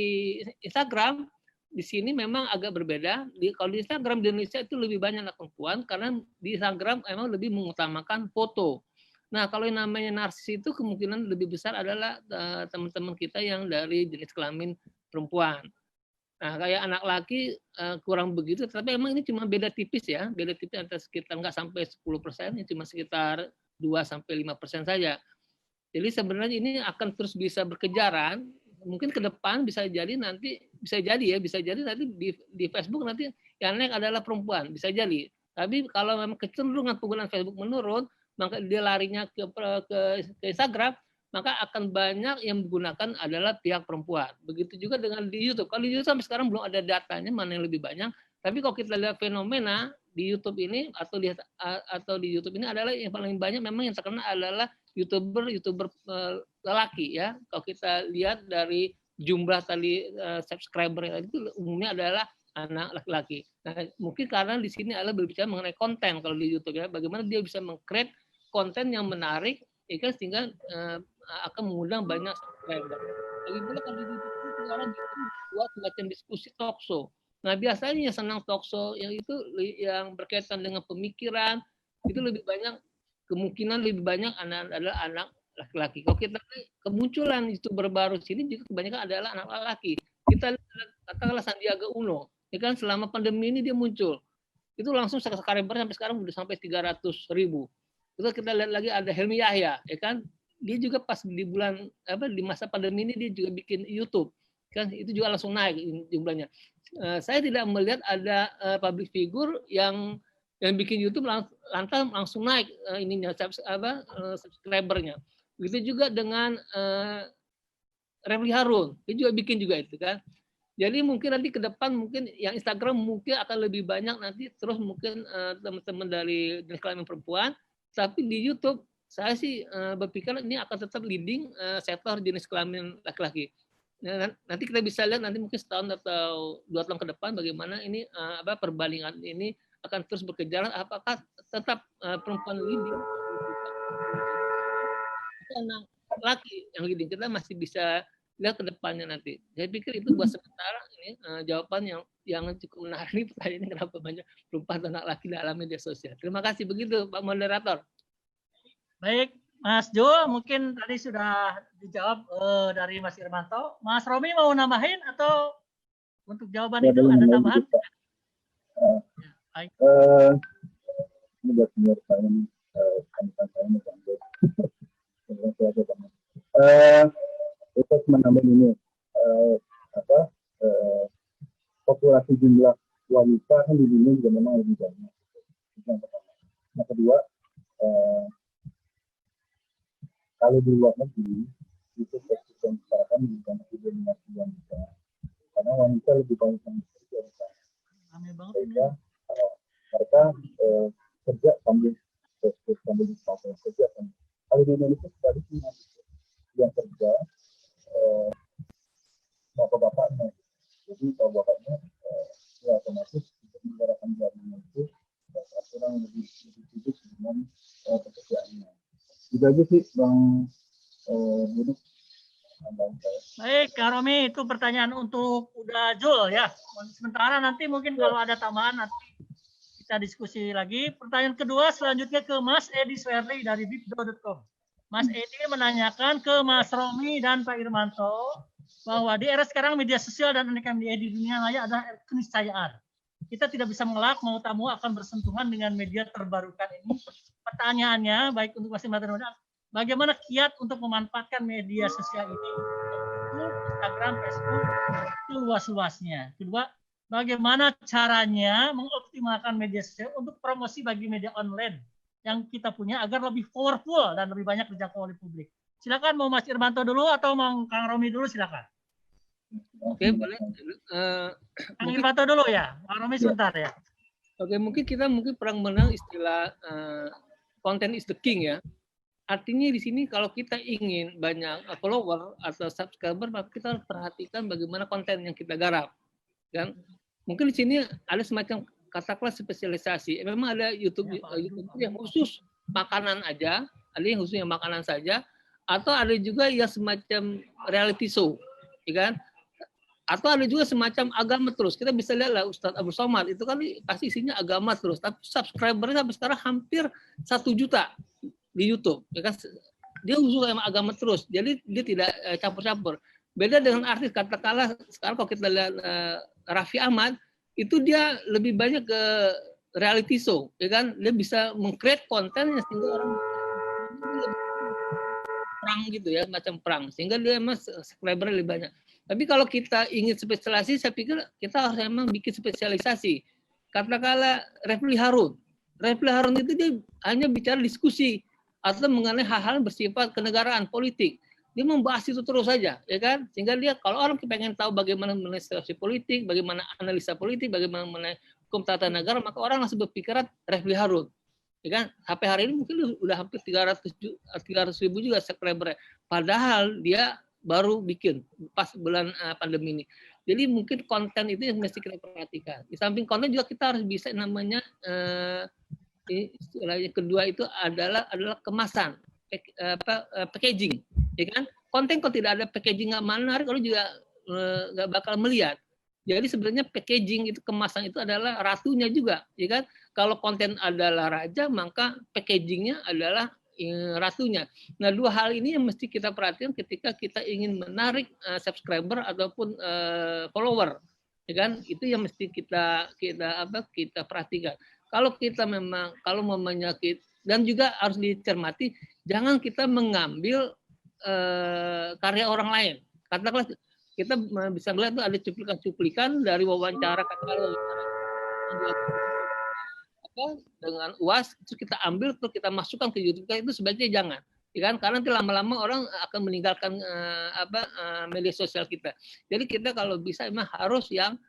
Instagram, di sini memang agak berbeda. Kalau di Instagram di Indonesia itu lebih banyak anak perempuan karena di Instagram memang lebih mengutamakan foto. Nah, kalau yang namanya narsis itu kemungkinan lebih besar adalah teman-teman kita yang dari jenis kelamin perempuan. Nah, kayak anak laki kurang begitu, tapi emang ini cuma beda tipis ya, beda tipis antara sekitar nggak sampai 10%, cuma sekitar 2-5% saja. Jadi sebenarnya ini akan terus bisa berkejaran. Mungkin ke depan bisa jadi nanti nanti di Facebook nanti yang naik adalah perempuan, bisa jadi. Tapi kalau memang kecenderungan penggunaan Facebook menurun, maka dia larinya ke Instagram, maka akan banyak yang menggunakan adalah pihak perempuan. Begitu juga dengan di YouTube. Kalau di YouTube sampai sekarang belum ada datanya mana yang lebih banyak. Tapi kalau kita lihat fenomena di YouTube ini atau di YouTube ini adalah yang paling banyak memang yang terkenal adalah YouTuber lelaki ya. Kalau kita lihat dari jumlah tadi subscriber itu umumnya adalah anak laki-laki. Nah, mungkin karena di sini adalah berbicara mengenai konten kalau di YouTube ya. Bagaimana dia bisa meng-create konten yang menarik ya, sehingga akan mengundang banyak subscriber. Lagi pula kalau di YouTube itu orang buat semacam diskusi talk show. Nah, biasanya yang senang talk show yang itu yang berkaitan dengan pemikiran itu lebih banyak, kemungkinan lebih banyak adalah anak laki-laki. Kalau kita lihat kemunculan YouTuber baru sini juga kebanyakan adalah anak laki. Kita lihat katakanlah Sandiaga Uno, ya kan selama pandemi ini dia muncul. Itu langsung subscriber sampai sekarang udah sampai 300.000. Terus kita lihat lagi ada Helmi Yahya, ya kan? Dia juga pas di bulan di masa pandemi ini dia juga bikin YouTube, kan? Itu juga langsung naik jumlahnya. Saya tidak melihat ada public figure yang bikin YouTube langsung naik ininya subscribernya. Begitu juga dengan Refli Harun, dia juga bikin juga itu kan. Jadi mungkin nanti ke depan mungkin yang Instagram mungkin akan lebih banyak nanti, terus mungkin teman-teman dari jenis kelamin perempuan, tapi di YouTube saya sih berpikir ini akan tetap leading sektor jenis kelamin laki-laki. Nah, nanti kita bisa lihat nanti mungkin setahun atau 2 tahun ke depan bagaimana ini perbandingan ini akan terus berkejaran, apakah tetap perempuan leading karena laki yang leading. Kita masih bisa lihat ke depannya nanti. Saya pikir itu buat sementara ini jawaban yang cukup menarik. Pertanyaannya kenapa banyak perempuan dan laki dalam media sosial. Terima kasih, begitu Pak Moderator. Baik, Mas Jo, mungkin tadi sudah dijawab dari Mas Irmanto. Mas Romi mau nambahin atau untuk jawaban itu ada tambahan? Baik. Ini buat senior saya nih, kita menambah ini populasi jumlah wanita kan di dunia juga memang lebih banyak. Yang pertama. Yang kedua, kalau di luar negeri itu yang misalkan bukan didominasi wanita, karena wanita lebih banyak yang bekerja, sehingga mereka kerja sambil kerja. Kalau di Indonesia sebaliknya yang kerja bapak-bapaknya, jadi bapak-bapaknya ya otomatis untuk menggerakkan jaringan itu orang lebih sibuk dengan pekerjaannya. Itu aja sih Bang Buduk. Baik, Kak Romi, itu pertanyaan untuk udah Jul ya. Sementara nanti mungkin kalau ada tambahan nanti kita diskusi lagi. Pertanyaan kedua selanjutnya ke Mas Edi Swerli dari bibdo.com. Mas Edi menanyakan ke Mas Romi dan Pak Irmanto bahwa di era sekarang media sosial dan aneka media di dunia maya adalah keniscayaan. Kita tidak bisa mengelak mau tamu akan bersentuhan dengan media terbarukan ini. Pertanyaannya baik untuk Mas Irmanto dan bagaimana kiat untuk memanfaatkan media sosial ini? Instagram, Facebook, itu luas-luasnya. Kedua, bagaimana caranya mengoptimalkan media sosial untuk promosi bagi media online yang kita punya agar lebih powerful dan lebih banyak dijangkau oleh publik. Silakan mau Mas Irmanto dulu atau mau Kang Romi dulu, silakan. Oke, boleh. Kang Irmanto dulu ya, Kang Romi sebentar ya. Oke, mungkin kita pernah mengenal istilah content is the king ya. Artinya di sini kalau kita ingin banyak follower atau subscriber, maka kita harus perhatikan bagaimana konten yang kita garap. Kan? Mungkin di sini ada semacam katakanlah spesialisasi. Memang ada YouTube yang khusus makanan aja, ada yang khusus yang makanan saja, atau ada juga yang semacam reality show, ya kan? Atau ada juga semacam agama terus. Kita bisa lihat lah Ustadz Abu Somad itu kan pasti isinya agama terus, tapi subscribernya sampai sekarang hampir 1 juta di YouTube, ya kan? Dia khusus sama agama terus, jadi dia tidak campur-campur. Beda dengan artis, katakanlah sekarang kalau kita lihat Raffi Ahmad, itu dia lebih banyak ke reality show, ya kan? Dia bisa meng-create konten sehingga orang perang gitu ya, macam perang, sehingga dia emang subscriber lebih banyak. Tapi kalau kita ingin spesialisasi, saya pikir kita harus emang bikin spesialisasi. Katakanlah Refli Harun itu dia hanya bicara diskusi atau mengenai hal-hal bersifat kenegaraan politik. Dia membahas itu terus saja, ya kan? Sehingga dia kalau orang pengen tahu bagaimana mengenai strategi politik, bagaimana analisa politik, bagaimana mengenai hukum tata negara, maka orang langsung berpikiran Refli Harun. Ya kan? Sampai hari ini mungkin udah hampir 300.000 juga subscriber. Padahal dia baru bikin pas bulan pandemi ini. Jadi mungkin konten itu yang mesti kita perhatikan. Di samping konten juga kita harus bisa namanya istilahnya kedua itu adalah kemasan, packaging, ya kan? Konten kalau tidak ada packaging nggak menarik, kalau juga nggak bakal melihat. Jadi sebenarnya packaging itu, kemasan itu adalah ratunya juga, ya kan? Kalau konten adalah raja, maka packagingnya adalah ratunya. Nah, 2 hal ini yang mesti kita perhatikan ketika kita ingin menarik subscriber ataupun follower, ya kan? Itu yang mesti kita perhatikan. Kalau kita memang, kalau Dan juga harus dicermati, jangan kita mengambil karya orang lain. Katakanlah kita bisa melihat tuh ada cuplikan-cuplikan dari wawancara, katakanlah dengan UAS, terus kita ambil, terus kita masukkan ke YouTube, itu sebaiknya jangan. Ya kan? Karena nanti lama-lama orang akan meninggalkan media sosial kita. Jadi kita kalau bisa memang harus yang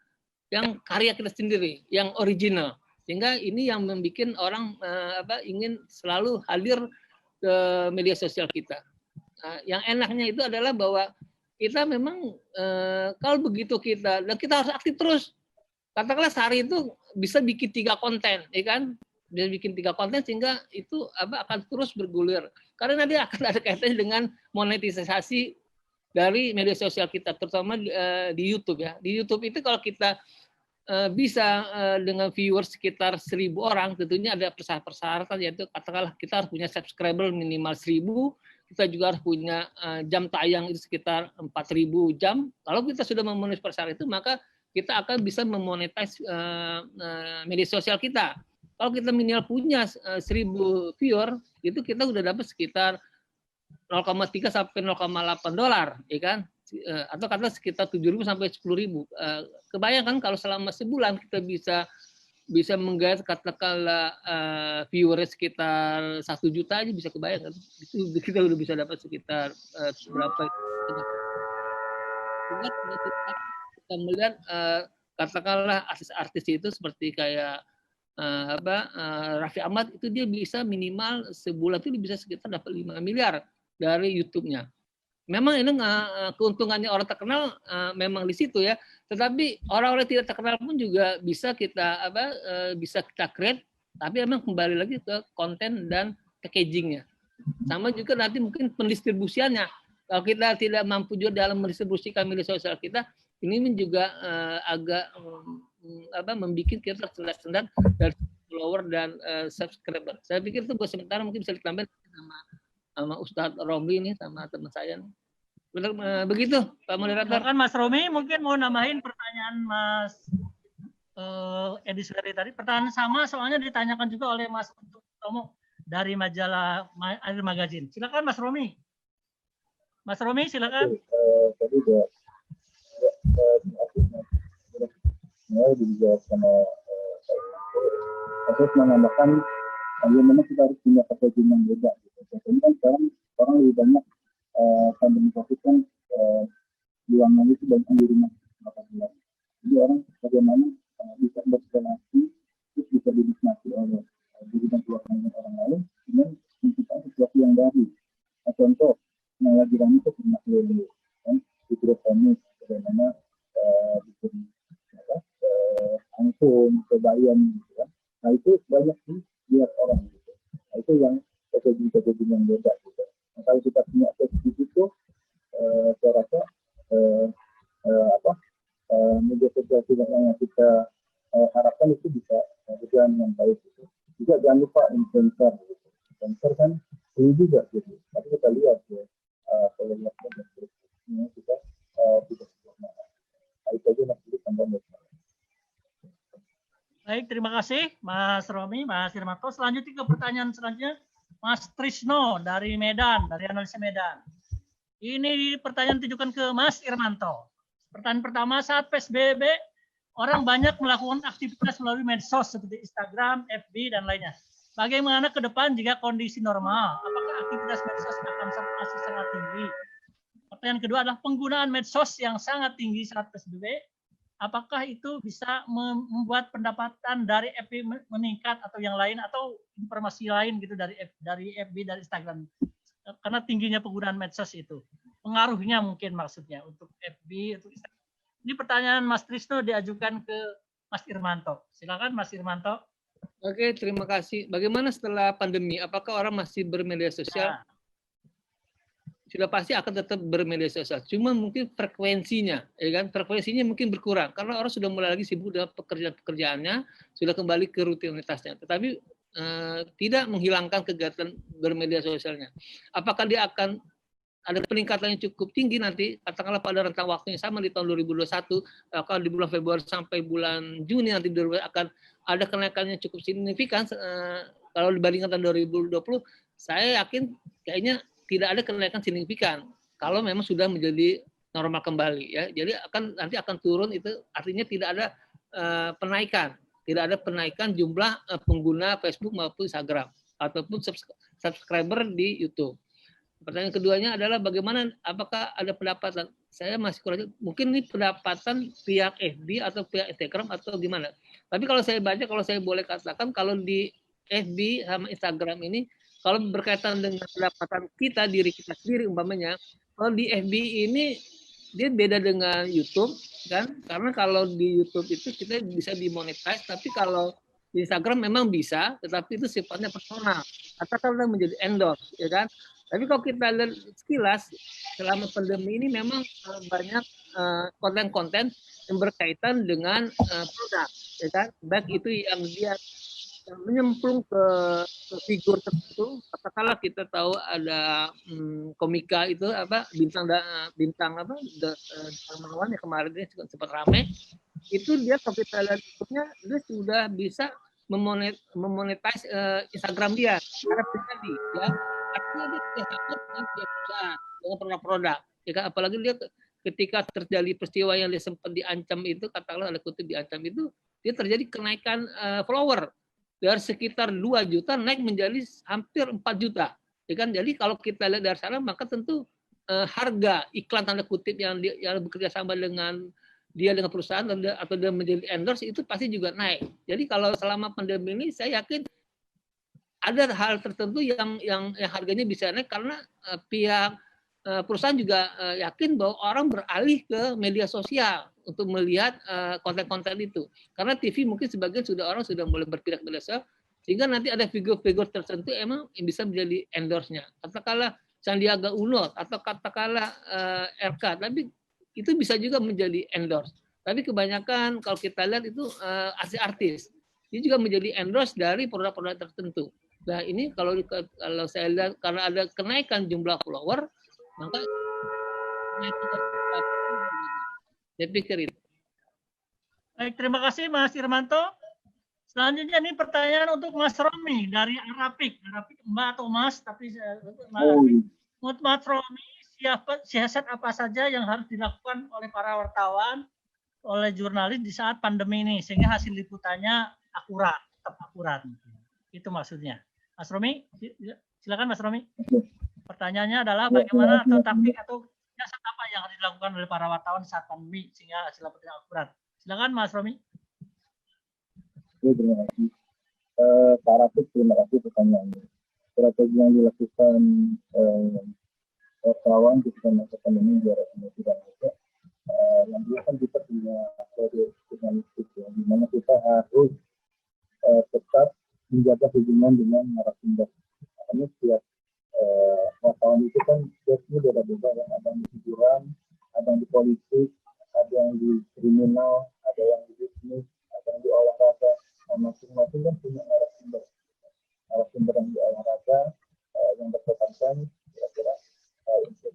karya kita sendiri, yang original. Sehingga ini yang membuat orang ingin selalu hadir ke media sosial kita. Yang enaknya itu adalah bahwa kita memang kalau begitu kita harus aktif terus. Katakanlah sehari itu bisa bikin 3 konten, ya kan? Bisa bikin 3 konten sehingga itu akan terus bergulir. Karena nanti akan ada kaitannya dengan monetisasi dari media sosial kita, terutama di YouTube ya. Di YouTube itu kalau kita bisa dengan viewers sekitar 1.000 orang, tentunya ada persyaratan, yaitu katakanlah kita harus punya subscriber minimal 1.000, kita juga harus punya jam tayang itu sekitar 4.000 jam. Kalau kita sudah memenuhi persyarat itu, maka kita akan bisa memonetize media sosial kita. Kalau kita minimal punya 1.000 viewer, itu kita udah dapat sekitar 0,3 sampai 0,8 dolar, ya kan? Atau kata sekitar 7.000 sampai 10.000. Kebayangkan kalau selama sebulan kita bisa menggait katakanlah viewer sekitar 1 juta aja, bisa kebayangkan. Itu kita udah bisa dapat sekitar berapa? Kita melihat katakanlah artis-artis itu seperti kayak Raffi Ahmad, itu dia bisa minimal sebulan itu bisa sekitar dapat 5 miliar dari YouTube-nya. Memang ini keuntungannya orang terkenal memang di situ ya. Tetapi orang-orang tidak terkenal pun juga bisa kita bisa kita create, tapi memang kembali lagi ke konten dan packaging-nya. Sama juga nanti mungkin pendistribusiannya. Kalau kita tidak mampu juga dalam mendistribusikan media sosial kita, ini juga agak membuat kita tersendat dari follower dan subscriber. Saya pikir itu buat sementara mungkin bisa ditambah sama Ustadz Romli ini sama teman saya. Benar begitu, Pak Moderator. Kan Mas Romi mungkin mau nambahin pertanyaan Mas Edi Sugari tadi. Pertanyaan sama soalnya ditanyakan juga oleh Mas Tomo dari majalah Air Magazine. Silakan Mas Romi. Mas Romi silakan. Tadi dijawab sama saya menambahkan bagaimana kita harus punya packaging yang beda. Contohnya kan sekarang orang lebih banyak pandemi COVID kan bulangan itu banyak di rumah 8 bulan. Jadi orang bagaimana bisa berrelasi, terus bisa dinikmati oleh diri dan keluarga orang lain dengan menciptakan sesuatu yang baru. Contoh yang lagi ramai itu pernah kan hidroponik, bagaimana bikin angkung, kebayang gitu kan. Nah itu banyak dilihat orang gitu. Nah itu yang packaging yang beda gitu. Nah, kalau kita punya akses di situ, saya rasa media sosial yang kita harapkan itu bisa berjalan dengan baik gitu. Juga jangan lupa influencer gitu. Influencer kan ini juga gitu. Tapi kita lihat ya kalau lihat dan kita tidak sempurna. Nah, itu aja nanti tambah. Baik, terima kasih Mas Romi, Mas Irmanto. Selanjutnya ke pertanyaan selanjutnya, Mas Trisno dari Medan, dari Analisa Medan. Ini pertanyaan ditujukan ke Mas Irmanto. Pertanyaan pertama, saat PSBB, orang banyak melakukan aktivitas melalui medsos seperti Instagram, FB, dan lainnya. Bagaimana ke depan jika kondisi normal? Apakah aktivitas medsos akan masih sangat tinggi? Pertanyaan kedua adalah penggunaan medsos yang sangat tinggi saat PSBB. Apakah itu bisa membuat pendapatan dari FB meningkat atau yang lain atau informasi lain gitu dari FB, dari Instagram? Karena tingginya penggunaan medsos itu. Pengaruhnya mungkin maksudnya untuk FB, untuk Instagram. Ini pertanyaan Mas Trisno diajukan ke Mas Irmanto. Silakan Mas Irmanto. Oke, terima kasih. Bagaimana setelah pandemi? Apakah orang masih bermedia sosial? Sudah pasti akan tetap bermedia sosial. Cuma mungkin frekuensinya, ya kan? Frekuensinya mungkin berkurang karena orang sudah mulai lagi sibuk dengan pekerjaannya, sudah kembali ke rutinitasnya. Tetapi tidak menghilangkan kegiatan bermedia sosialnya. Apakah dia akan ada peningkatan yang cukup tinggi nanti, katakanlah pada rentang waktu yang sama di tahun 2021, kalau di bulan Februari sampai bulan Juni nanti akan ada kenaikan yang cukup signifikan kalau dibandingkan tahun 2020, saya yakin kayaknya tidak ada kenaikan signifikan kalau memang sudah menjadi normal kembali ya. Jadi nanti akan turun, itu artinya tidak ada penaikan jumlah pengguna Facebook maupun Instagram ataupun subscriber di YouTube. Pertanyaan keduanya adalah bagaimana, apakah ada pendapatan? Saya masih kurang, mungkin ini pendapatan pihak FB atau pihak Instagram atau gimana. Tapi kalau saya baca, kalau saya boleh katakan, kalau di FB sama Instagram ini, kalau berkaitan dengan pendapatan kita, diri kita sendiri umpamanya, kalau di FB ini dia beda dengan YouTube kan, karena kalau di YouTube itu kita bisa dimonetize, tapi kalau di Instagram memang bisa, tetapi itu sifatnya personal atau kalau menjadi endorse, ya kan. Tapi kalau kita lihat sekilas, selama pandemi ini memang banyak konten-konten yang berkaitan dengan produk, ya kan. Baik itu yang dia menyemplung ke figur tertentu. Katakanlah kita tahu ada komika itu apa bintang apa Darmawan yang kemarin ini sempat ramai. Itu dia kalau kita lihat YouTube-nya, dia sudah bisa memonetize Instagram dia secara pribadi, ya. Artinya dia tidak dengan pihak perusahaan, dengan produk-produk. Ya kan? Apalagi dia ketika terjadi peristiwa yang dia sempat diancam itu, katakanlah ada kutip diancam itu, dia terjadi kenaikan follower dari sekitar 2 juta naik menjadi hampir 4 juta. Ya kan? Jadi kalau kita lihat dari sana, maka tentu harga iklan tanda kutip yang bekerja sama dengan perusahaan atau dia menjadi endorse itu pasti juga naik. Jadi kalau selama pandemi ini saya yakin ada hal tertentu yang harganya bisa naik karena pihak perusahaan juga yakin bahwa orang beralih ke media sosial untuk melihat konten-konten itu. Karena TV mungkin sebagian orang sudah mulai berpindah ke media sosial, sehingga nanti ada figur-figur tertentu emang yang bisa menjadi endorse-nya. Katakanlah Sandiaga Uno atau katakanlah RK, tapi itu bisa juga menjadi endorse. Tapi kebanyakan kalau kita lihat itu artis. Ini juga menjadi endorse dari produk-produk tertentu. Nah ini kalau saya lihat karena ada kenaikan jumlah follower, maka saya pikir itu. Baik, terima kasih Mas Irmanto. Selanjutnya ini pertanyaan untuk Mas Romi dari Arapik. Mbak atau Mas, tapi menurut Mas Romi, siasat apa saja yang harus dilakukan oleh para wartawan, oleh jurnalis di saat pandemi ini sehingga hasil liputannya tetap akurat. Itu maksudnya. Mas Romi, silakan Mas Romi. Pertanyaannya adalah bagaimana atau taktik atau siasat apa yang harus dilakukan oleh para wartawan saat pandemi sehingga hasil liputannya akurat. Silakan Mas Romi. Terima kasih. Pak Rafiq, terima kasih pertanyaannya. Strategi yang dilakukan wartawan ketika masa pandemi biar tidak ada. Yang dua kan kita punya kode jurnalistik ya, di mana kita harus tetap menjaga hubungan dengan narasumber. Karena setiap wartawan itu kan biasanya beda-beda ya, ada yang di hiburan, ada yang di politik, ada yang di kriminal, ada yang di bisnis, ada yang di olahraga. Masing-masing kan punya narasumber yang di olahraga yang berkaitan kira-kira untuk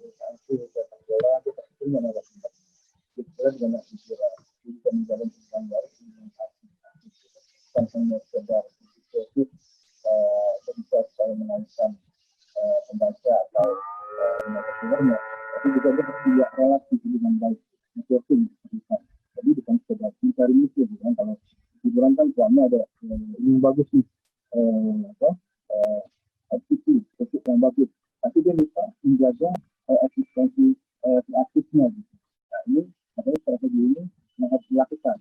instansi sepak bola kita punya narasumber. Kita dengan hiburan bisa menjalin hubungan baru dengan bukan hanya sekedar positif bisa supaya mengalihkan pembaca atau pendengarnya, tapi juga dia harus punya relasi dengan baik, networking. Jadi bukan sekedar mencari musuh, kan? Kalau hiburan kan soalnya ada yang bagus nih, aktif yang bagus, tapi dia bisa menjaga eksistensi aktifnya. Gitu. Nah ini makanya strategi ini yang harus dilakukan.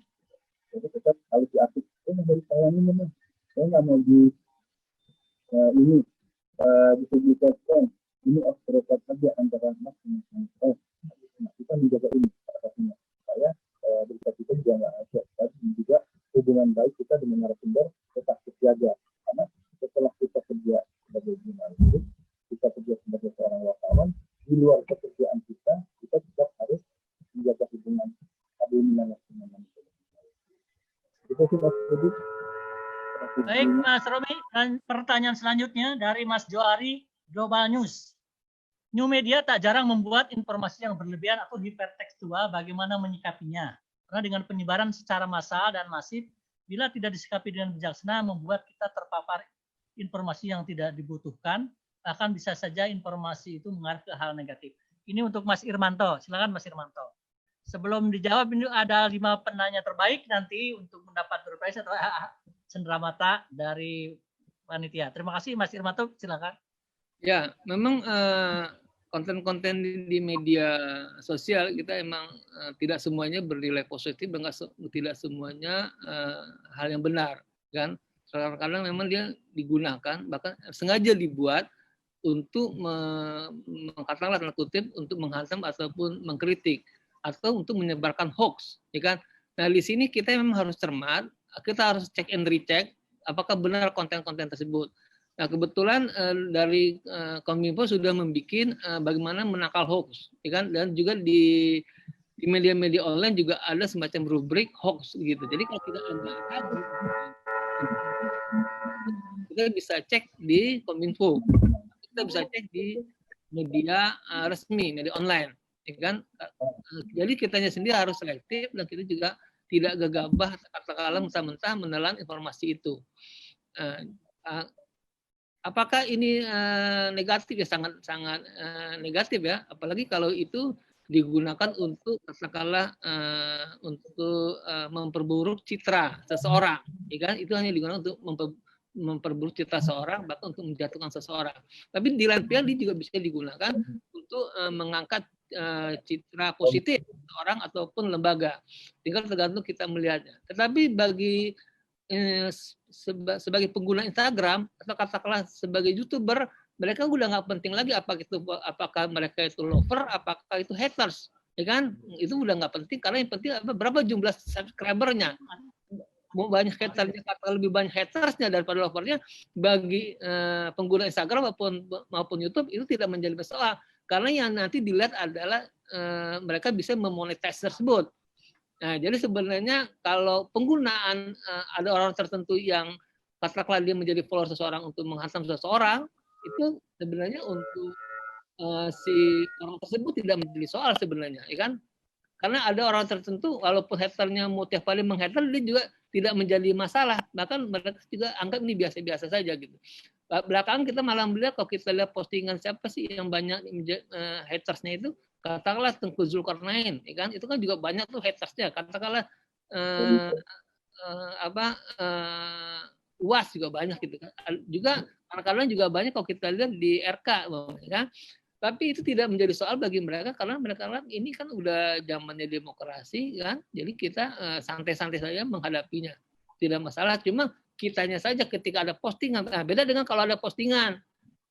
Jadi tetap harus diaktif. Dari saya ini memang saya nggak mau di ini dipublikasikan ini off the record saja antara mas dengan saya. Kita menjaga ini salah satunya. Saya berita kita juga nggak ada, tapi juga hubungan baik kita dengan narasumber tetap terjaga. Karena setelah kita kerja sebagai jurnalis, kita kerja sebagai seorang wartawan, di luar pekerjaan kita tetap harus menjaga hubungan dengan narasumber. Itu sih Mas Budi. Baik Mas Romi, dan pertanyaan selanjutnya dari Mas Johari, Global News. New media tak jarang membuat informasi yang berlebihan atau hipertekstual, bagaimana menyikapinya? Karena dengan penyebaran secara massal dan masif, bila tidak disikapi dengan bijaksana, membuat kita terpapar informasi yang tidak dibutuhkan, bahkan bisa saja informasi itu mengarah ke hal negatif. Ini untuk Mas Irmanto. Silakan Mas Irmanto. Sebelum dijawab, ini ada 5 penanya terbaik nanti untuk mendapat door prize atau cenderamata dari panitia. Terima kasih Mas Irmanto, silakan. Ya, memang konten-konten di media sosial kita emang tidak semuanya bernilai positif dan tidak semuanya hal yang benar, kan? Kadang-kadang memang dia digunakan, bahkan sengaja dibuat untuk katakanlah tanda kutip untuk menghantam ataupun mengkritik atau untuk menyebarkan hoax, ya kan? Nah di sini kita memang harus cermat, kita harus cek and recheck apakah benar konten-konten tersebut. Nah kebetulan dari Kominfo sudah membuat bagaimana menangkal hoax, ya kan? Dan juga di media-media online juga ada semacam rubrik hoax gitu. Jadi kalau kita agak ragu, kita bisa cek di Kominfo, kita bisa cek di media resmi, media online, ya kan? Jadi kitanya sendiri harus selektif dan kita juga tidak gegabah katakanlah mentah-mentah menelan informasi itu. Apakah ini negatif? Ya sangat negatif ya, apalagi kalau itu digunakan untuk katakanlah untuk memperburuk citra seseorang, ya kan? Itu hanya digunakan untuk memperburuk citra seseorang, bahkan untuk menjatuhkan seseorang. Tapi di lain pihak dia juga bisa digunakan untuk mengangkat citra positif orang ataupun lembaga. Tinggal tergantung kita melihatnya. Tetapi bagi sebagai pengguna Instagram atau katakanlah sebagai YouTuber, mereka udah nggak penting lagi apakah mereka itu lover, apakah itu haters, ya kan? Itu udah nggak penting karena yang penting berapa jumlah subscribernya. Mau banyak hatersnya, lebih banyak hatersnya daripada lovernya, bagi pengguna Instagram maupun YouTube itu tidak menjadi masalah karena yang nanti dilihat adalah mereka bisa memonetize tersebut. Nah, jadi sebenarnya kalau penggunaan ada orang tertentu yang katakanlah dia menjadi follower seseorang untuk menghantam seseorang, itu sebenarnya untuk si orang tersebut tidak menjadi soal sebenarnya, ya kan? Karena ada orang tertentu walaupun haternya mau tiap kali menghater dia juga tidak menjadi masalah, bahkan mereka juga anggap ini biasa-biasa saja gitu. Belakangan kita malah melihat kalau kita lihat postingan siapa sih yang banyak hatersnya itu, katakanlah Tengku Zulkarnain, ya kan? Itu kan juga banyak tuh hatersnya. Katakanlah UAS juga banyak gitu kan. Juga kadang-kadang juga banyak kalau kita lihat di RK, ya kan? Tapi itu tidak menjadi soal bagi mereka karena mereka lihat ini kan udah zamannya demokrasi kan. Jadi kita santai-santai saja menghadapinya. Tidak masalah, cuma kitanya saja ketika ada postingan. Nah, beda dengan kalau ada postingan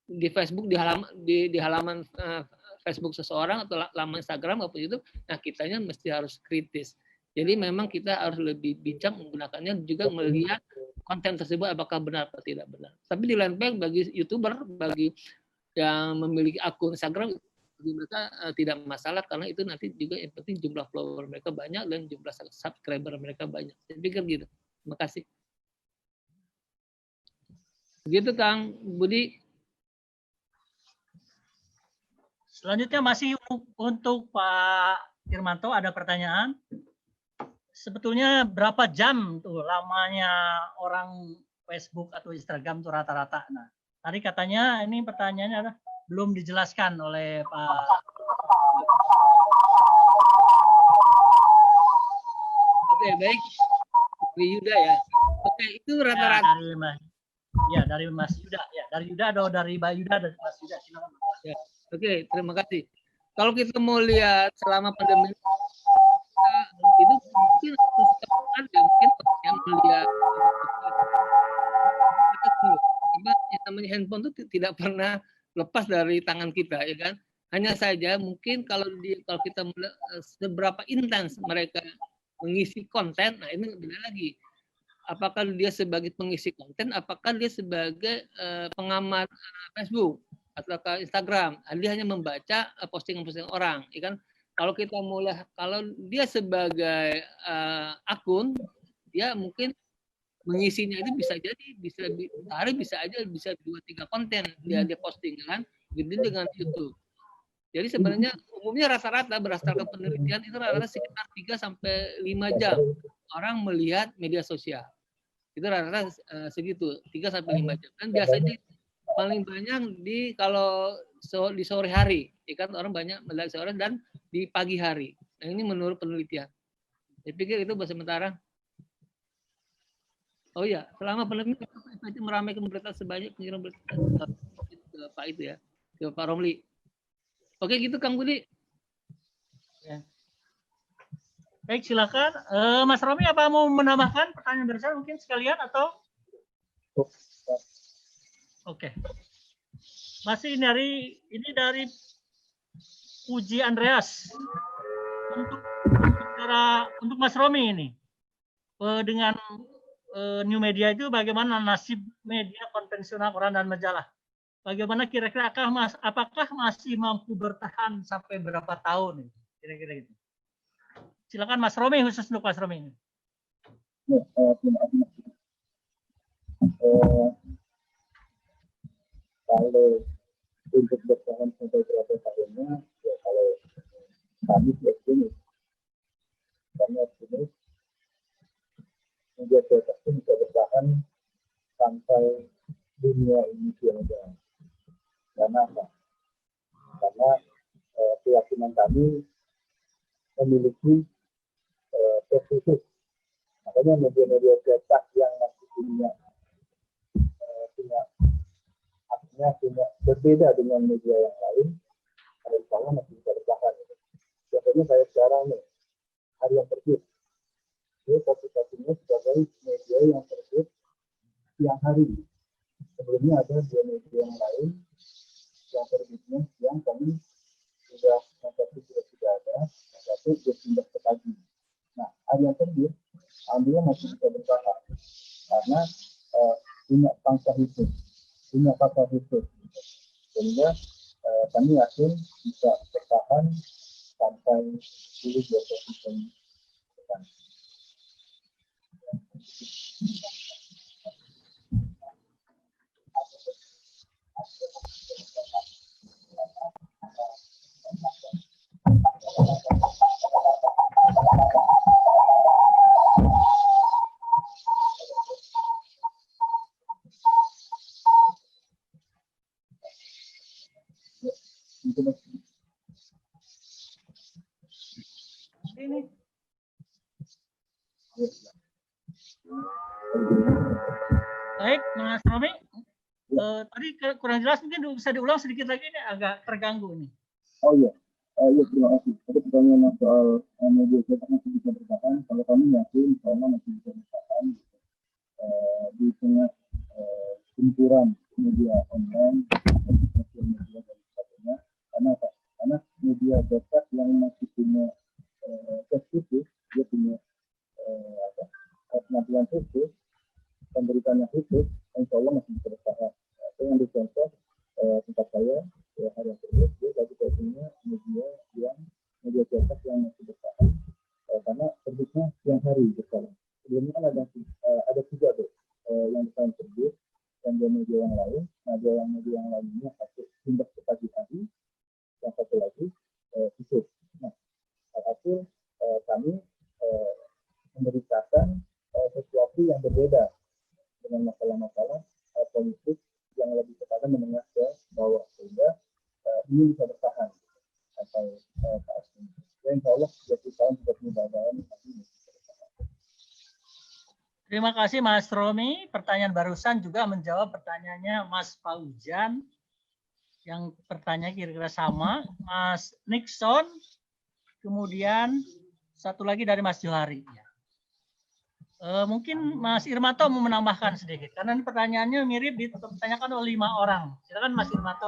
di Facebook di halaman Facebook seseorang atau laman Instagram maupun YouTube, nah kitanya mesti harus kritis. Jadi memang kita harus lebih bijak menggunakannya, juga melihat konten tersebut apakah benar atau tidak benar. Tapi di lain pihak bagi YouTuber, bagi yang memiliki akun Instagram, mereka tidak masalah karena itu nanti juga yang penting jumlah follower mereka banyak dan jumlah subscriber mereka banyak. Saya pikir gitu. Terima kasih. Begitu Kang Budi. Selanjutnya masih untuk Pak Irmanto ada pertanyaan. Sebetulnya berapa jam tuh lamanya orang Facebook atau Instagram tuh rata-rata? Nah, tadi katanya ini pertanyaannya adalah belum dijelaskan oleh Pak. Oke, baik. Dari Yuda ya. Oke, itu rata-rata. Dari Mas Yuda. Ya, dari Yuda atau dari Mbak Yuda dan Mas Yuda. Silakan. Ya. Oke, terima kasih. Kalau kita mau lihat selama pandemi itu mungkin ada mungkin yang melihat yang namanya handphone itu tidak pernah lepas dari tangan kita, ya kan? Hanya saja mungkin kalau kita seberapa intens mereka mengisi konten, nah ini beda lagi. Apakah dia sebagai pengisi konten, apakah dia sebagai pengamat Facebook atau Instagram? Dia hanya membaca postingan-postingan orang, ya kan? Kalau kita mulai, kalau dia sebagai akun, dia mungkin mengisinya itu bisa jadi hari bisa aja bisa 2-3 konten dia posting kan, gitu dengan YouTube. Jadi sebenarnya umumnya rata-rata berdasarkan penelitian itu rata-rata sekitar 3-5 jam orang melihat media sosial. Itu rata-rata segitu 3 sampai 5 jam. Dan biasanya paling banyak kalau di sore hari, ya kan orang banyak melihat sore dan di pagi hari. Nah, ini menurut penelitian. Saya pikir itu buat sementara. Oh iya, selama pandemi itu meramaikan berita sebanyak pengirim berita ke Pak itu ya, ke Pak Romli. Oke gitu Kang Budi. Ya. Baik, silakan. Mas Romi, apa mau menambahkan pertanyaan barusan mungkin sekalian atau? Oke. Masih dari Puji Andreas. Untuk Mas Romi ini, dengan new media itu bagaimana nasib media konvensional koran dan majalah? Bagaimana kira-kira apakah masih mampu bertahan sampai berapa tahun? Kira-kira gitu. Silakan Mas Romi, khusus untuk Mas Romi. Ya, terima kasih. Kalau untuk bertahan sampai berapa tahunnya, ya kalau kami optimis, media cetak itu bisa bertahan sampai dunia ini tiada. Karena apa? Karena keyakinan kami memiliki khusus. Makanya media-media cetak yang masih punya berbeda dengan media yang lain, insya Allah masih bisa bertahan. Biasanya saya sekarang nih, Harian Terbit, ini posisinya sebagai media yang terbit siang hari. Sebelumnya ada 2 media yang lain yang terbitnya siang, kami sudah ada, satu berpindah ke pagi. Nah, Harian Terbit, alhamdulillah masih bisa bertahan karena punya pangsa hidup, sehingga kami yakin bisa bertahan sampai 10-12 tahun depan. Ini. Baik, Mas Romi. Tadi kurang jelas, mungkin bisa diulang sedikit lagi, ini agak terganggu nih. Oh iya, terima kasih. Ada pertanyaan soal media cetak masih bisa bertahan. Kalau kami yakin, insya Allah masih bisa bertahan di tengah gempuran media online, sosial media dan sebagainya. Karena media cetak yang masih punya khusus, dia punya kemampuan khusus, pemberitaan yang khusus, insya Allah masih bisa bertahan. Yang dicontoh tempat saya, Harian Terbit, dia satu-satunya media cetak yang masih bertahan karena terbitnya siang hari berkala. Sebelumnya kan ada 3 tuh yang bertahan terbit dan media yang lain. Nah, media yang lainnya satu pindah ke pagi hari, yang satu lagi tutup. Nah, hasil kami memberitakan sesuatu yang berbeda dengan masalah-masalah politik yang lebih kepada menengah ke bawah, sehingga ini bisa bertahan sampai saat ini. Ya, insya Allah 20 tahun sudah mudah-mudahan Terima kasih Mas Romi. Pertanyaan barusan juga menjawab pertanyaannya Mas Paujan yang pertanyaan kira-kira sama. Mas Nixon, kemudian satu lagi dari Mas Johari. Mungkin Mas Irmanto mau menambahkan sedikit, karena ini pertanyaannya mirip ditanyakan oleh 5 orang. Silakan Mas Irmanto.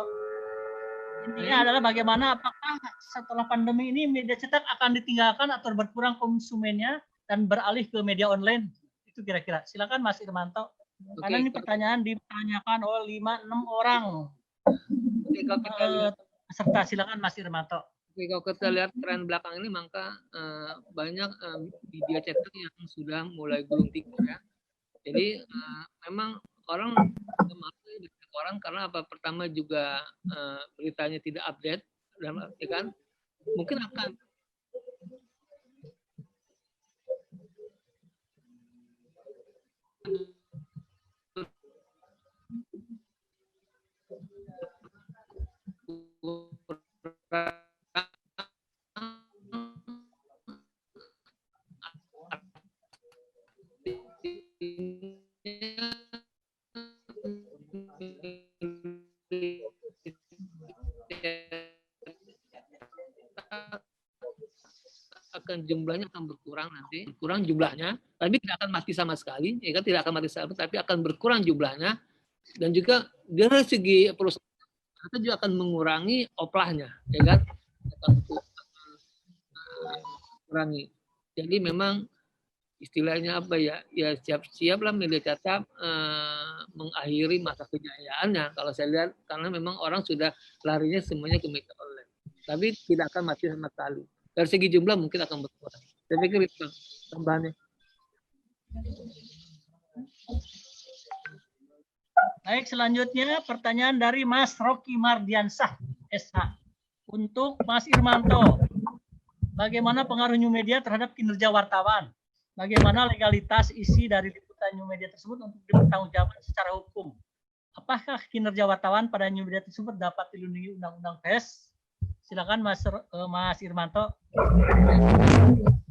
Intinya adalah bagaimana apakah setelah pandemi ini media cetak akan ditinggalkan atau berkurang konsumennya dan beralih ke media online? Itu kira-kira. Silakan Mas Irmanto. Karena ini pertanyaan ditanyakan oleh 5-6 orang. Peserta, silakan Mas Irmanto. Oke, kalau kita lihat tren belakang ini, maka banyak media cetak yang sudah mulai gulung tikar ya. Jadi memang orang masuk di koran karena apa? Pertama juga beritanya tidak update, dan ya kan mungkin akan akan jumlahnya akan berkurang nanti, berkurang jumlahnya, tapi tidak akan mati sama sekali, ya kan, tidak akan mati sama, tapi akan berkurang jumlahnya, dan juga dari segi perusahaan itu juga akan mengurangi oplahnya, ya kan, akan mengurangi. Jadi memang istilahnya apa ya, ya siap-siaplah media cetak mengakhiri masa kejayaannya kalau saya lihat, karena memang orang sudah larinya semuanya ke media online, tapi tidak akan mati sama sekali. Dari segi jumlah mungkin akan berkurang. Saya pikir itu tambahannya. Baik, selanjutnya pertanyaan dari Mas Rocky Mardiansah, SH. Untuk Mas Irmanto, bagaimana pengaruh new media terhadap kinerja wartawan? Bagaimana legalitas isi dari liputan new media tersebut untuk dipertanggungjawabkan secara hukum? Apakah kinerja wartawan pada new media tersebut dapat dilindungi Undang-Undang Pers? Silakan Mas Irmanto.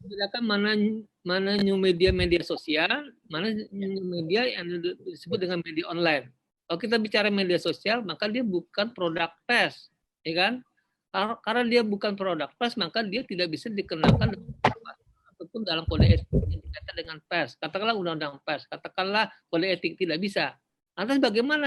Silakan mana new media sosial, mana new media yang disebut dengan media online. Kalau kita bicara media sosial, maka dia bukan produk pers, ya kan? Karena dia bukan produk pers, maka dia tidak bisa dikenakan ataupun dalam kode etik yang dikaitan dengan pers. Katakanlah undang-undang pers, katakanlah kode etik, tidak bisa. Lantas bagaimana